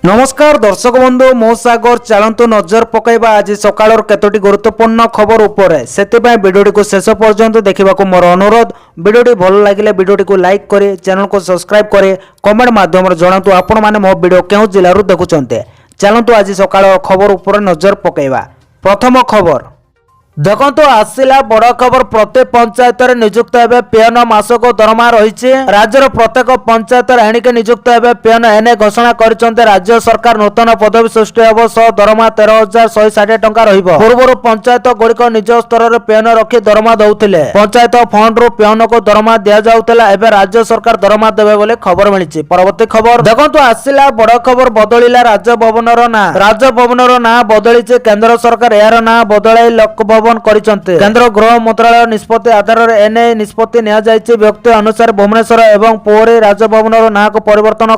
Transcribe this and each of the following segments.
नमस्कार दर्शक बंधु मो सागर चलतु नजर पकईबा आज सकाळ केतोटी गुरुत्वपूर्ण खबर उपरे सेतिपाई वीडियोटी को शेष पर्यंत देखा मोर अनुरोध। वीडियोटी भल लगे वीडियोटी को लाइक करे, चैनल को सब्सक्राइब करे, कमेंट माध्यम जनातु आपण माने मो वीडियो केउ जिल्लारु देखुचंते। चलतु आज सकाळ खबर उपरे नजर पकईबा। प्रथम खबर देखो आसला बड़ खबर, प्रत्येक पंचायत नियुक्त हे पियन मासक दरमा रही। राज्यर प्रत्येक पंचायत एणिके नियुक्त हे पियन एने घोषणा कर राज्य सरकार। नूतन पदवी सृष्टि हे सह दरमा 13,160 टंका रहिबो। पूर्व पंचायत गुड़िक निज स्तर में पियन रखी दरमा दौथिले। पंचायत फंड रु पियन को दरमा दि जाउतला, एबे राज्य सरकार दरमा देबे बोले खबर मिली। परवर्ती खबर देखो आसला बड़ खबर, बदलिला राजभवन ना। राजभवन ना बदली केंद्र सरकार यार ना बदलाई लोकभवन केंद्र गृह मंत्रालय निष्पत्ति आधार में एने निष्पत्ति व्यक्ति अनुसार भुवनेश्वर एवं पुरी राजभवन ना को परिवर्तन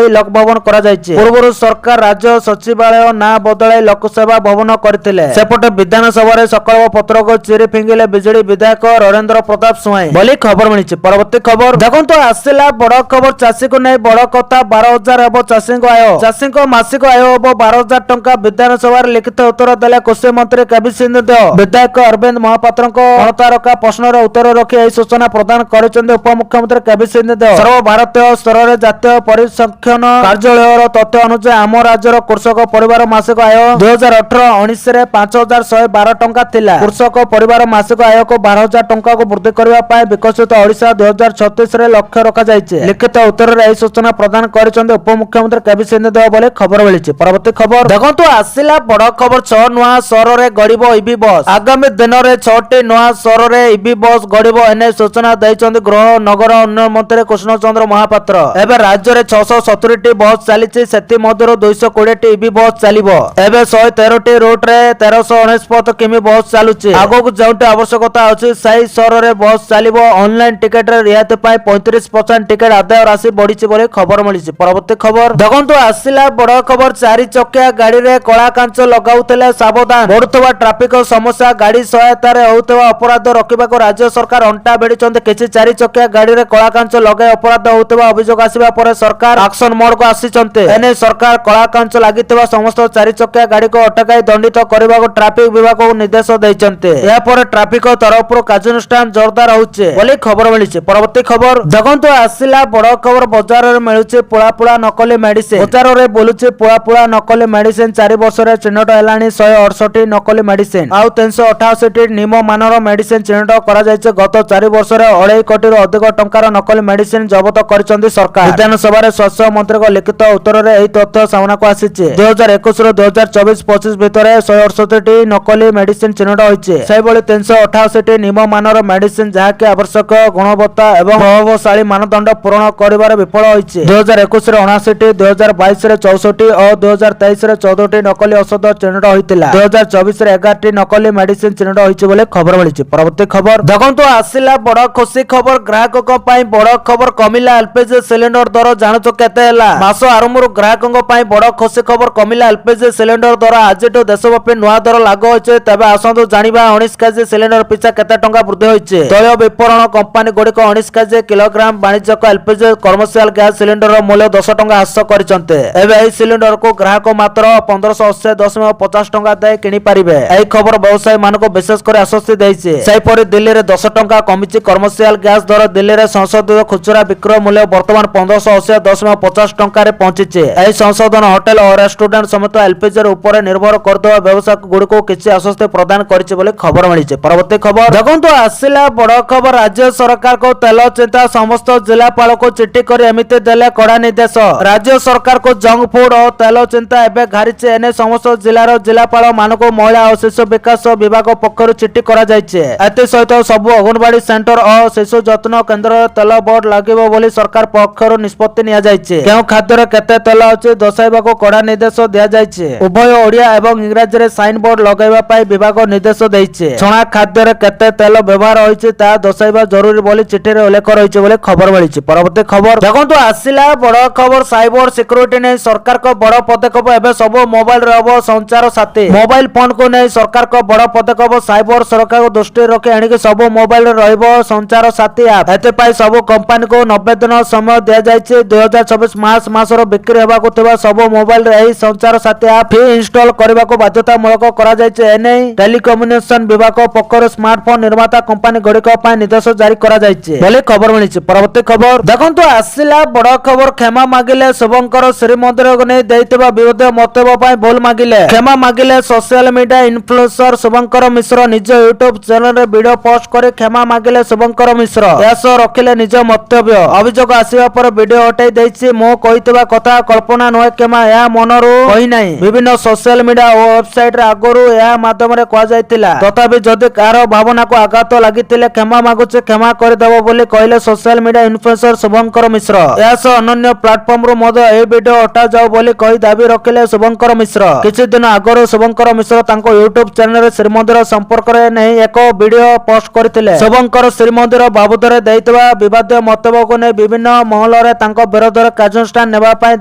लोकभवन पूर्व सरकार राज्य सचिवालय ना बदलाई लोकसेवा भवन करथिले। सेपटे विधानसभा सकाल पत्र को चिरी फिंगिले बिजेडी विधायक नरेंद्र प्रताप स्वाई बोली खबर मिली। परवर्ती खबर देखो आसला बड़ खबर, चाषी को नहीं बड़ कथा 12,000 हे चाषी आय। चाषी मासिक आय हे 12,000 टंका। विधानसभा लिखित उत्तर देले कृषि मंत्री केबी सिंहदेव। विधायक अरविंद महापात्र अणतारका प्रश्न उत्तर रखी यह सूचना प्रदान कर उपमुख्यमंत्री केबी सिंहदेव। सर्वभारतीय स्तर में जातीय परिसंख्यान कार्यालय तथ्य अनुसार आम राज्यर कृषक परिवार मासिक आय 2018-19 में 5,112 टंका थिला। कृषक परिवार मासिक आय को 12,000 टंका को वृद्धि करने विकसित ओडिशा 2036 में लक्ष्य रखा जायछि। लिखित उत्तर में यह सूचना प्रदान कर उपमुख्यमंत्री केबी सिंहदेव बोले खबर मिली। परवर्ती खबर देखो आसला बड़ खबर, 6 नुआ सहर में गड़ब ईवी बस। आगामी दिन में 6टी नुआ सहर में ईवी बस गड़ब एने सूचना देइछन्ति गृह नगर उन्नयन मंत्री कृष्ण चंद्र महापात्र। एबे राज्य में 670टी बस चली, सेति मध्यरु 220टी ईवी बस चलिबो। एबे 113टी रूट रे 1349 किमी बस चलुछि। आगो जोंटे आवश्यकता अछि सही सहर में बस चलिबो। ऑनलाइन टिकट रे रियायत पाई 35% टिकट आदाय राशि बढ़िछि बोले खबर मिली। परवर्ती खबर देखो आसला बड़ खबर, 4 चकिया गाड़ी रे कला कांच लगाउतले सावधान। बढ़ुतबा ट्रैफिक समस्या गाड़ी सहायतार होता अपराध रोकने राज्य सरकार अंटा भिड़ी। किसी 4 चकिया गाड़ी में कला कांच लगे अपराध होता अभियोग आसवा पर सरकार एक्शन मोड को आसीचंते। एने सरकार कला कांच लगी समस्त 4 चकिया गाड़ी को अटकाई दंडित करने को ट्रैफिक विभाग को निर्देश देइचंते। या पर ट्रैफिक तरफ कार्यानुष्ठान जोरदार होउचे बोली खबर मिली। परवर्ती खबर देखो आसला बड़ खबर, बाजार में मिलुचे पुळापुळा नकली मेडिसिन। बाजार में बुलुचे पुळापुळा नकली मेडिसिन। 4 वर्ष में चिन्हट है 168 नकली मेडिसिन आउ 388 निम मानर मेडिसिन चिन्हट करा जायছে। गत 4 वर्ष में 2.5 कोटी अधिक टंकार नकली मेडिसिन जबत कर सरकार। विधानसभा में स्वास्थ्य मंत्री को लिखित उत्तर में यह तथ्य सामना को आसी। 2021 ରୁ 2024-25 भितर 168टी नकली मेडिसिन चिन्हट होइছে। सेबोली 388टी निम मानर मेडिसिन जहाँकि आवश्यक गुणवत्ता एवं प्रभावशाली मानदंड पूरण करिवार विफल होइছে। 2021 ରେ 79टी, 2022 ରେ 64टी और 2023 ରେ 14टी नकली औषध चिन्हट होइतिला। 2024 ରେ 11टी नकली मेडिसिन चिन्हट होइছে बोले खबर मिली। परवर्ती खबर देखो आसला बड़ खुशी खबर, ग्राहकों बड़ खबर, कमिला एलपीजी सिलिंडर दर जानूच केते हैला। मास आरंभ ग्राहकों बड़ खुशी खबर, कमिला एलपीजी सिलिंडर दर। आज देशव्यापी नुआ दर लागू होइছে। तेबे आसंतु जानिबा 19 केजी सिलिंडर पिछा केते टंका वृद्धि होइছে। तैल विपणन कंपनी गुड़िक 19 केजी किलोग्राम वाणिज्यिक एलपीजी कमर्शियल गैस सिलिंडर मूल्य 10 टंका ह्रास करछन्ते। एबे एही सिलिंडर को ग्राहक मात्र 1580.50 टंका दे किनि पारिबे। एही खबर व्यवसायी मानको विशेष कर आश्वस्ति देइছে। सेहिपरि दिल्ली रे 10 टंका कमिछि कमर्शियल गैस दर। दिल्ली रे संशोधित खुचरा विक्रय मूल्य वर्तमान 1580.50 टंका रे पहुंचिছে। एही संशोधन होटल और रेस्टोरेंट समेत एलपीजी ऊपर निर्भर करथवा व्यवसाय गुड़िको किछि आश्वस्ति प्रदान करिছে बोले खबर मिलिছে। परवर्ती खबर देखो आसला बड़ खबर, राज्य सरकार को तेल चिंता। समस्त जिलापाल को चिट्ठी कर एमिति देले कड़ा निर्देश। राज्य सरकार को जंक फूड और तेल चिंता एबे घारिছে। एने समस्त जिलार जिलापाल मानको महिला और शिशु विकास विभाग पक्षर चिट्ठी करा जायছে। एते सहित सब अंगनवाड़ी सेंटर और शिशु जत्न केंद्र तेल बोर्ड लागिबो बोली सरकार पक्षर निष्पत्ति निया जायছে। केउ खाद्यर केते तेल अछि दर्शाइबा को कड़ा निर्देश दिया जायছে। उभय ओडिया एवं इंग्रजी रे साइन बोर्ड लगाइबा पाई विभाग निर्देश दैছে। छणा खाद्यर केते तेल व्यवहार होइছে ता दर्शाइबा जरूरी बोली चिट्ठी रे उल्लेख रहिছে बोली खबर मिलिছে। परवर्ती खबर देखो आसिला बड़ खबर, साइबर सिक्योरिटी ने सरकार को बड़ पदक्षेप। एबे सब मोबाइल रे हबो संचार साथी। मोबाइल फोन को नै सरकार को बड़ ପଦକ୍ଷେପ ସାଇବର ସୁରକ୍ଷାକୁ ଦୃଷ୍ଟିରେ ରଖି ଏଣିକି ସବୁ ମୋବାଇଲରେ ରହିବ ସଞ୍ଚାର ସାଥୀ ଆପ୍। ଏଥିପାଇଁ ସବୁ କମ୍ପାନୀକୁ 90 ଦିନ ସମୟ ଦିଆଯାଇଛି। 2024 ମାର୍ଚ୍ଚ ମାସରୁ ବିକ୍ରି ହେବାକୁ ଥିବା ସବୁ ମୋବାଇଲରେ ଏହି ସଞ୍ଚାର ସାଥୀ ଆପ୍ ଫି ଇନଷ୍ଟଲ କରିବାକୁ ବାଧ୍ୟତାମୂଳକ କରାଯାଇଛି। ଏନେଇ ଟେଲିକମ୍ୟୁନିକେସନ ବିଭାଗ ପକ୍ଷରୁ ସ୍ମାର୍ଟଫୋନ ନିର୍ମାତା କମ୍ପାନୀ ଗୁଡ଼ିକ ପାଇଁ ନିର୍ଦ୍ଦେଶ ଜାରି କରାଯାଇଛି ବୋଲି ଖବର ମିଳିଛି। ପରବର୍ତ୍ତୀ ଖବର ଦେଖନ୍ତୁ, ଆସିଲା ବଡ ଖବର। କ୍ଷମା ମାଗିଲେ ଶୁଭଙ୍କର ଶ୍ରୀମନ୍ଦିରକୁ ନେଇ ଦେଇଥିବା ବିରୋଧୀ ମନ୍ତବ୍ୟ ପାଇଁ ଭୁଲ ମାଗିଲେ। କ୍ଷମା ମାଗିଲେ ସୋସିଆଲ ମିଡିଆ ଇନଫ୍ଲୁଏନ୍ସର ଶୁଭଙ୍କର ମିଶ୍ର। ନିଜ ୟୁଟ୍ୟୁବ ଚ୍ୟାନେଲରେ ଭିଡିଓ ପୋଷ୍ଟ କରି କ୍ଷମା ମାଗିଲେ ଶୁଭଙ୍କର ମିଶ୍ର। ଏହା ସହ ରଖିଲେ ନିଜ ମନ୍ତବ୍ୟ। ଅଭିଯୋଗ ଆସିବା ପରେ ଭିଡିଓ ହଟାଇ ଦେଇଛି। ମୁଁ କହିଥିବା କଥା କଳ୍ପନା ନୁହେଁ କିମ୍ବା ଏହା ମନରୁ କହିନାହିଁ। ବିଭିନ୍ନ ସୋସିଆଲ ମିଡିଆ ଓ ୱେବସାଇଟରେ ଆଗରୁ ଏହା ମାଧ୍ୟମରେ କୁହାଯାଇଥିଲା। ତଥାପି ଯଦି କାହାର ଭାବନାକୁ ଆଘାତ ଲାଗିଥିଲେ କ୍ଷମା ମାଗୁଛି, କ୍ଷମା କରିଦେବ ବୋଲି କହିଲେ ସୋସିଆଲ ମିଡିଆ ଇନଫ୍ଲୁଏନ୍ସର ଶୁଭଙ୍କର ମିଶ୍ର। ଏହା ସହ ଅନ୍ୟ ପ୍ଲାଟଫର୍ମରୁ ମଧ୍ୟ ଏହି ଭିଡିଓ ହଟାଯାଉ ବୋଲି କହି ଦାବି ରଖିଲେ ଶୁଭଙ୍କର ମିଶ୍ର। କିଛି ଦିନ ଆଗରୁ ଶୁଭଙ୍କର ମିଶ୍ର ତାଙ୍କ ୟୁଟ୍ୟୁବ ଚ୍ୟାନେଲରେ ଶ୍ରୀମନ୍ଦିର ସମ୍ପର୍କରେ ନେଇ ଏକ ଭିଡିଓ ପୋଷ୍ଟ କରିଥିଲେ। ଶୁଭଙ୍କର ଶ୍ରୀମନ୍ଦିର ବାବଦରେ ଦେଇଥିବା ବିବାଦୀୟ ମନ୍ତବ୍ୟକୁ ନେଇ ବିଭିନ୍ନ ମହଲରେ ତାଙ୍କ ବିରୋଧରେ କାର୍ଯ୍ୟାନୁଷ୍ଠାନ ନେବା ପାଇଁ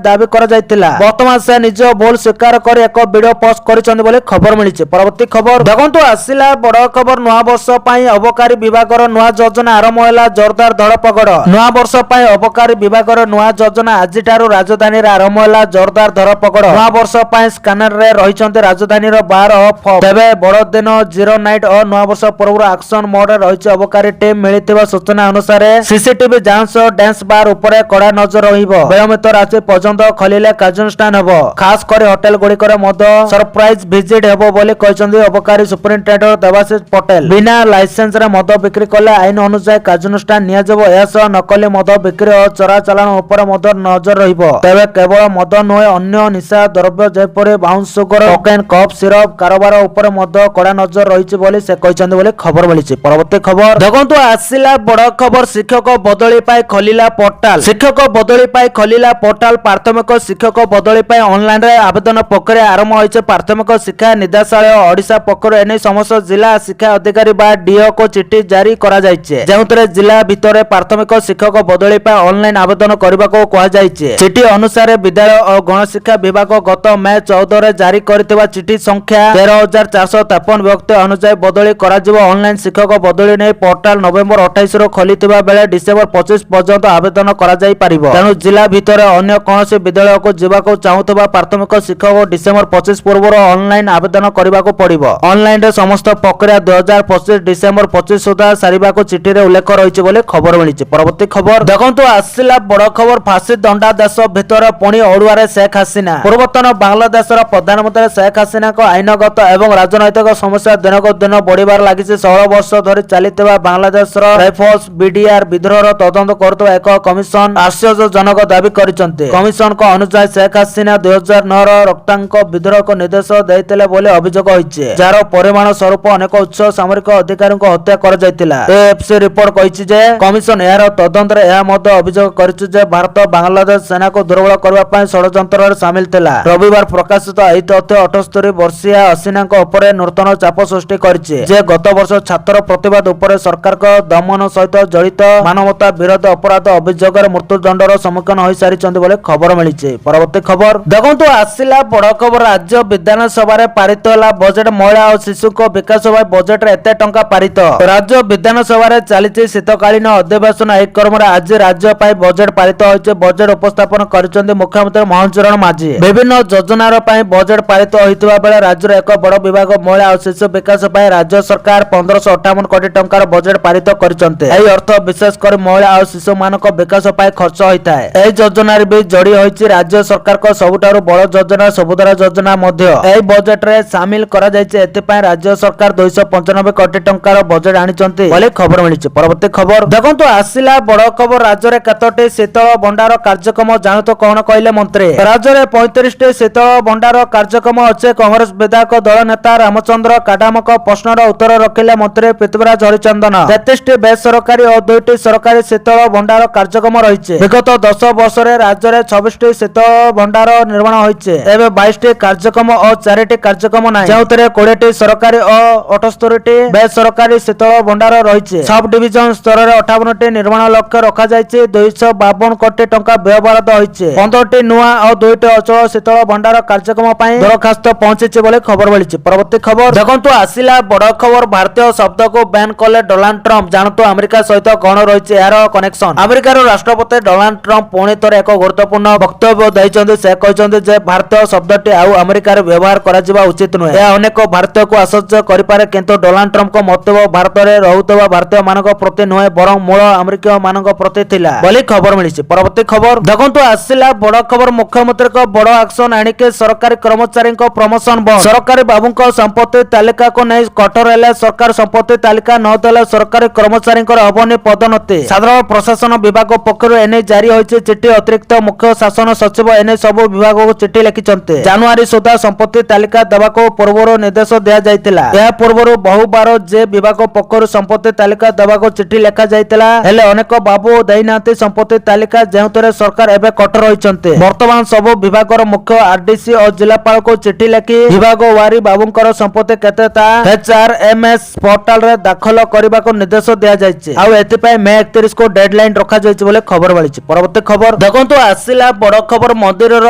ଦାବି କରାଯାଇଥିଲା। ବର୍ତ୍ତମାନ ସେ ନିଜ ଭୁଲ ସ୍ୱୀକାର କରି ଏକ ଭିଡିଓ ପୋଷ୍ଟ କରିଛନ୍ତି ବୋଲି ଖବର ମିଳିଛି। ପରବର୍ତ୍ତୀ ଖବର ଦେଖନ୍ତୁ, ଆସିଲା ବଡ ଖବର। ନୂଆ ବର୍ଷ ପାଇଁ ଅବକାରୀ ବିଭାଗର ନୂଆ ଯୋଜନା ଆରମ୍ଭ ହେଲା, ଜୋରଦାର ଧରପଗଡ଼। ନୂଆ ବର୍ଷ ପାଇଁ ଅବକାରୀ ବିଭାଗର ନୂଆ ଯୋଜନା ଆଜିଠାରୁ ରାଜଧାନୀରେ ଆରମ୍ଭ ହେଲା, ଜୋରଦାର ଧରପଗଡ଼। ନୂଆ ବର୍ଷ ପାଇଁ ସ୍କାନରରେ ରହିଛନ୍ତି ରାଜଧାନୀର ବାର ଓ ଫବ୍। ତେବେ ବଡ଼ଦିନ, ଜିରୋ ନାଇଟ୍ ଓ ନୂଆବର୍ଷ ପୂର୍ବରୁ ଆକ୍ସନ ମୋଡରେ ରହିଛି ଅବକାରୀ ଟିମ୍। ମିଳିଥିବା ସୂଚନା ଅନୁସାରେ ସିସିଟିଭି ଯାଞ୍ଚ ଓ ଡ୍ୟାନ୍ସ ବାର ଉପରେ କଡା ନଜର ରହିବ। ବିଳମ୍ବିତ ରାତ୍ରି ପର୍ଯ୍ୟନ୍ତ ଖୋଲିଲେ କାର୍ଯ୍ୟାନୁଷ୍ଠାନ ହେବ। ଖାସ କରି ହୋଟେଲ ଗୁଡ଼ିକରେ ମଧ୍ୟ ସରପ୍ରାଇଜ ଭିଜିଟ୍ ହେବ ବୋଲି କହିଛନ୍ତି ଅବକାରୀ ସୁପରିନଟେଣ୍ଡେଣ୍ଟ ଦେବାଶିଷ ପଟେଲ। ବିନା ଲାଇସେନ୍ସରେ ମଦ ବିକ୍ରି କଲେ ଆଇନ ଅନୁଯାୟୀ କାର୍ଯ୍ୟାନୁଷ୍ଠାନ ନିଆଯିବ। ଏହା ସହ ନକଲି ମଦ ବିକ୍ରି ଓ ଚୋରାଚାଲାଣ ଉପରେ ମଧ୍ୟ ନଜର ରହିବ। ତେବେ କେବଳ ମଦ ନୁହେଁ, ଅନ୍ୟ ନିଶା ଦ୍ରବ୍ୟ ଯେପରି ବାଉନ୍ସ ସୁଗର, କୋକାଇନ୍, କଫ୍ ସିରପ କାରବାର ଉପରେ ମଧ୍ୟ କଡା ନଜର ରହିଛି ବୋଲି ସେ କହିଛନ୍ତି ବୋଲି ଖବର ମିଳିଛି। ପରବର୍ତ୍ତୀ ଖବର ଦେଖନ୍ତୁ, ଆସିଲା ବଡ ଖବର। ଶିକ୍ଷକ ବଦଳି ପାଇଁ ଖୋଲିଲା ପୋର୍ଟାଲ। ଶିକ୍ଷକ ବଦଳି ପାଇଁ ଖୋଲିଲା ପୋର୍ଟାଲ। ପ୍ରାଥମିକ ଶିକ୍ଷକ ବଦଳି ପାଇଁ ଅନଲାଇନରେ ଆବେଦନ ପ୍ରକ୍ରିୟା ଆରମ୍ଭ ହୋଇଛି। ପ୍ରାଥମିକ ଶିକ୍ଷା ନିର୍ଦ୍ଦେଶାଳୟ ଓଡ଼ିଶା ପକ୍ଷରୁ ଏନେଇ ସମସ୍ତ ଜିଲ୍ଲା ଶିକ୍ଷା ଅଧିକାରୀ ବା ଡିଓକୁ ଚିଠି ଜାରି କରାଯାଇଛି, ଯେଉଁଥିରେ ଜିଲ୍ଲା ଭିତରେ ପ୍ରାଥମିକ ଶିକ୍ଷକ ବଦଳି ପାଇଁ ଅନଲାଇନ ଆବେଦନ କରିବାକୁ କୁହାଯାଇଛି। ଚିଠି ଅନୁସାରେ ବିଦ୍ୟାଳୟ ଓ ଗଣଶିକ୍ଷା ବିଭାଗ ଗତ ମେ 14ରେ ଜାରି କରିଥିବା ଚିଠି ସଂଖ୍ୟା 13,453 ବ୍ୟକ୍ତି ଅନୁଯାୟୀ ବଦଳି କରାଯିବ। ଅନଲାଇନ ଶିକ୍ଷକ ବଦଳି ନେଇ ପୋର୍ଟାଲ ନଭେମ୍ବର 28ରୁ ଖୋଲିଥିବା ବେଳେ ଡିସେମ୍ବର 25 ପର୍ଯ୍ୟନ୍ତ ଆବେଦନ କରାଯାଇ ପାରିବ। ତେଣୁ ଜିଲ୍ଲା ଭିତରେ ଅନ୍ୟ କୌଣସି ବିଦ୍ୟାଳୟକୁ ଯିବାକୁ ଚାହୁଁଥିବା ପ୍ରାଥମିକ ଶିକ୍ଷକ ଡିସେମ୍ବର 25 ପୂର୍ବରୁ ଅନଲାଇନ ଆବେଦନ କରିବାକୁ ପଡିବ। ଅନଲାଇନରେ ସମସ୍ତ ପ୍ରକ୍ରିୟା 2025 ଡିସେମ୍ବର 25 ସୁଦ୍ଧା ସାରିବାକୁ ଚିଠିରେ ଉଲ୍ଲେଖ ରହିଛି ବୋଲି ଖବର ମିଳିଛି। ପରବର୍ତ୍ତୀ ଖବର ଦେଖନ୍ତୁ, ଆସିଲା ବଡ ଖବର। ଫାଶୀ ଦଣ୍ଡାଦେଶ ଭିତରେ ପୁଣି ଅଡୁଆରେ ଶେଖ୍ ହାସିନା। ପୂର୍ବତନ ବାଂଲାଦେଶର ପ୍ରଧାନମନ୍ତ୍ରୀ ଶେଖ୍ ହାସିନାଙ୍କ ଆଇନଗତ ଏବଂ ରାଜନୈତିକ ସମସ୍ୟା ଦିନକୁ ଦିନ ବଢିବାରେ ଲାଗିଛି। 16 ବର୍ଷ ଧରି ଚାଲିଥିବା ବାଂଲାଦେଶର ରାଇଫଲ୍ସ ବିଡିଆର ବିଦ୍ରୋହର ତଦନ୍ତ କରୁଥିବା ଏକ କମିଶନ ଆଶ୍ଚର୍ଯ୍ୟଜନକ ଦାବି କରିଛନ୍ତି। କମିଶନଙ୍କ ଅନୁଯାୟୀ ଶେଖ୍ ହାସିନା 2009ର ରକ୍ତାଙ୍କ ବିଦ୍ରୋହକୁ ନିର୍ଦ୍ଦେଶ ଦେଇଥିଲେ ବୋଲି ଅଭିଯୋଗ ହୋଇଛି, ଯାହାର ପରିମାଣ ସ୍ୱରୂପ ଅନେକ ଉଚ୍ଚ ସାମରିକ ଅଧିକାରୀଙ୍କୁ ହତ୍ୟା କରାଯାଇଥିଲା। ଏଏଫସି ରିପୋର୍ଟ କହିଛି ଯେ କମିଶନ ଏହାର ତଦନ୍ତରେ ଏହା ମଧ୍ୟ ଅଭିଯୋଗ କରିଛି ଯେ ଭାରତ ବାଂଲାଦେଶ ସେନାକୁ ଦୁର୍ବଳ କରିବା ପାଇଁ ଷଡ଼ଯନ୍ତ୍ରରେ ସାମିଲ ଥିଲା। ରବିବାର ପ୍ରକାଶିତ ଏହି ତଥ୍ୟ 78 ବର୍ଷୀୟା ହାସିନାଙ୍କ ଉପରେ ନୂତନ ଚାପ ସୃଷ୍ଟି କରିଛି, ଯେ ଗତ ବର୍ଷ ଛାତ୍ର ପ୍ରତିବାଦ ଉପରେ ସରକାରଙ୍କ ଦମନ ସହିତ ଜଡିତ ମାନବତା ବିରୋଧୀ ଅପରାଧ ଅଭିଯୋଗରେ ମୃତ୍ୟୁଦଣ୍ଡର ସମ୍ମୁଖୀନ ହୋଇସାରିଛନ୍ତି ବୋଲି ଖବର ମିଳିଛି। ପରବର୍ତ୍ତୀ ଖବର ଦେଖନ୍ତୁ, ଆସିଲା ବଡ ଖବର। ରାଜ୍ୟ ବିଧାନସଭାରେ ପାରିତ ହେଲା ବଜେଟ। ମହିଳା ଓ ଶିଶୁଙ୍କ ବିକାଶ ପାଇଁ ବଜେଟରେ ଏତେ ଟଙ୍କା ପାରିତ। ରାଜ୍ୟ ବିଧାନସଭାରେ ଚାଲିଛି ଶୀତକାଳୀନ ଅଧିବେଶନ। ଏହି କ୍ରମରେ ଆଜି ରାଜ୍ୟ ପାଇଁ ବଜେଟ ପାରିତ ହୋଇଛି। ବଜେଟ ଉପସ୍ଥାପନ କରିଛନ୍ତି ମୁଖ୍ୟମନ୍ତ୍ରୀ ମୋହନ ଚରଣ ମାଝୀ। ବିଭିନ୍ନ ଯୋଜନାର ପାଇଁ ବଜେଟ ପାରିତ ହୋଇଥିବା ବେଳେ ରାଜ୍ୟର ଏକ ବଡ ବିଭାଗ ମହିଳା ଓ ଶିଶୁ ବିକାଶ ପାଇଁ ରାଜ୍ୟ ସରକାର 1558 କୋଟି ଟଙ୍କାର ବଜେଟ ପାରିତ କରିଛନ୍ତି। ଏହି ଅର୍ଥ ବିଶେଷ କରି ମହିଳା ଓ ଶିଶୁମାନଙ୍କ ବିକାଶ ପାଇଁ ଖର୍ଚ୍ଚ ହୋଇଥାଏ। ଏହି ଯୋଜନାରେ ବି ଯୋଡି ହୋଇଛି ରାଜ୍ୟ ସରକାରଙ୍କ ସବୁଠାରୁ ବଡ ଯୋଜନା ସୁଭଦ୍ରା ଯୋଜନା ମଧ୍ୟ ଏହି ବଜେଟରେ ସାମିଲ କରାଯାଇଛି। ଏଥିପାଇଁ ରାଜ୍ୟ ସରକାର 295 କୋଟି ଟଙ୍କାର ବଜେଟ ଆଣିଛନ୍ତି ବୋଲି ଖବର ମିଳିଛି। ପରବର୍ତ୍ତୀ ଖବର ଦେଖନ୍ତୁ, ଆସିଲା ବଡ ଖବର। ରାଜ୍ୟରେ କେତୋଟି ଶୀତଳ ଭଣ୍ଡାର କାର୍ଯ୍ୟକ୍ରମ ଜାଣନ୍ତୁ କଣ କହିଲେ ମନ୍ତ୍ରୀ। ରାଜ୍ୟରେ 35ଟି ଶୀତଳ ଭଣ୍ଡାର କାର୍ଯ୍ୟକ୍ରମ ଅଛି। କଂଗ୍ରେସ ବିଧାୟକ ଦଳ ନେତା ରାମଚନ୍ଦ୍ର କାଡାମଙ୍କ ପ୍ରଶ୍ନର ଉତ୍ତର ରଖିଲେ ମନ୍ତ୍ରୀ ପୃଥ୍ୱୀରାଜ ହରିଚନ୍ଦନ। 33ଟି ବେସରକାରୀ ଓ 2ଟି ସରକାରୀ ଶୀତଳ ଭଣ୍ଡାର କାର୍ଯ୍ୟକ୍ରମ ରହିଛି। ବିଗତ 10 ବର୍ଷରେ ରାଜ୍ୟରେ 26ଟି ଶୀତଳ ଭଣ୍ଡାର ନିର୍ମାଣ ହୋଇଛି। ଏବେ 22ଟି କାର୍ଯ୍ୟକ୍ରମ ଓ 4ଟି କାର୍ଯ୍ୟକ୍ରମ ନାହିଁ, ଯେଉଁଥିରେ 20ଟି ସରକାରୀ ଓ 78ଟି ବେସରକାରୀ ଶୀତଳ ଭଣ୍ଡାର ରହିଛି। ସବ୍ ଡିଭିଜନ ସ୍ତରରେ 58ଟି ନିର୍ମାଣ ଲକ୍ଷ୍ୟ ରଖାଯାଇଛି। 252 କୋଟି ଟଙ୍କା ବ୍ୟୟବରାଦ ହୋଇଛି। 15ଟି ନୂଆ ଓ 2ଟି ଅଚଳ ଶୀତଳ ଭଣ୍ଡାର କାର୍ଯ୍ୟକ୍ରମ ପାଇଁ ଦରଖାସ୍ତ ପହଞ୍ଚିଛି ବୋଲି ଖବର ମିଳିଛି। ପରବର୍ତ୍ତୀ ଖବର ଦେଖନ୍ତୁ ଆସିଲା ବଡ ଖବର। ଭାରତୀୟ ଶବ୍ଦକୁ ବ୍ୟାନ୍ କଲେ ଡୋନାଲ୍ଡ ଟ୍ରମ୍ପ। ଜାଣନ୍ତୁ ଆମେରିକା ସହିତ କଣ ରହିଛି ଏହାର କନେକ୍ସନ। ଆମେରିକାର ରାଷ୍ଟ୍ରପତି ଡୋନାଲ୍ଡ ଟ୍ରମ୍ପ ପୁଣି ଥରେ ଏକ ଗୁରୁତ୍ୱପୂର୍ଣ୍ଣ ବକ୍ତବ୍ୟ ଦେଇଛନ୍ତି। ସେ କହିଛନ୍ତି ଯେ ଭାରତୀୟ ଶବ୍ଦଟି ଆଉ ଆମେରିକାରେ ବ୍ୟବହାର କରାଯିବା ଉଚିତ ନୁହେଁ। ଏହା ଅନେକ ଭାରତୀୟକୁ ଆଶ୍ଚର୍ଯ୍ୟ କରିପାରେ, କିନ୍ତୁ ଡୋନାଲ୍ଡ ଟ୍ରମ୍ପଙ୍କ ମନ୍ତବ୍ୟ ଭାରତରେ ରହୁଥିବା ଭାରତୀୟମାନଙ୍କ ପ୍ରତି ନୁହେଁ, ବରଂ ମୂଳ ଆମେରିକୀୟମାନଙ୍କ ପ୍ରତି ଥିଲା ବୋଲି ଖବର ମିଳିଛି। ପରବର୍ତ୍ତୀ ଖବର ଦେଖନ୍ତୁ ଆସିଲା ବଡ ଖବର। ମୁଖ୍ୟମନ୍ତ୍ରୀଙ୍କ ବଡ ଆକ୍ସନ ଏଣିକି ସରକାରୀ କର୍ମଚାରୀଙ୍କ ପ୍ରମୋସନ ବନ୍ଦ। ସରକାରୀ ବାବୁଙ୍କ ସମ୍ପତ୍ତି ତାଲିକାକୁ ନେଇ କଠୋର ହେଲେ ସରକାର। ସମ୍ପତ୍ତି ତାଲିକା ନ ଦେଲେ ସରକାରୀ କର୍ମଚାରୀଙ୍କର ହବନି ପଦୋନ୍ନତି। ସାଧାରଣ ପ୍ରଶାସନ ବିଭାଗ ପକ୍ଷରୁ ଏନେଇ ଜାରି ହୋଇଛି ଚିଠି। ଅତିରିକ୍ତ ମୁଖ୍ୟ ଶାସନ ସଚିବ ଏନେଇ ସବୁ ବିଭାଗକୁ ଚିଠି ଲେଖିଛନ୍ତି। ଜାନୁଆରୀ ସୁଦ୍ଧା ସମ୍ପତ୍ତି ତାଲିକା ଦେବାକୁ ପୂର୍ବରୁ ନିର୍ଦ୍ଦେଶ ଦିଆଯାଇଥିଲା। ଏହା ପୂର୍ବରୁ ବହୁବାର ଯେ ବିଭାଗ ପକ୍ଷରୁ ସମ୍ପତ୍ତି ତାଲିକା ଦେବାକୁ ଚିଠି ଲେଖାଯାଇଥିଲା, ହେଲେ ଅନେକ ବାବୁ ଦେଇନାହାନ୍ତି ସମ୍ପତ୍ତି ତାଲିକା, ଯେଉଁଥିରେ ସରକାର ଏବେ କଠୋର ହୋଇଛନ୍ତି। ବର୍ତ୍ତମାନ ସବୁ ବିଭାଗର ମୁଖ୍ୟ ଆରଡିସି ଓ ଜିଲ୍ଲାପାଳଙ୍କୁ ଚିଠି ଲେଖି ବିଭାଗ ୱାରି ବାବୁଙ୍କର ସମ୍ପତ୍ତି କେତେ ତାହା HRMS ପୋର୍ଟାଲରେ ଦାଖଲ କରିବାକୁ ନିର୍ଦ୍ଦେଶ ଦିଆଯାଇଛି। ଆଉ ଏଥିପାଇଁ ମେ 31 କୁ ଡେଡଲାଇନ ରଖାଯାଇଛି ବୋଲି ଖବର ମିଳିଛି। ପରବର୍ତ୍ତୀ ଖବର ଦେଖନ୍ତୁ ଆସିଲା ବଡ ଖବର। ମନ୍ଦିରର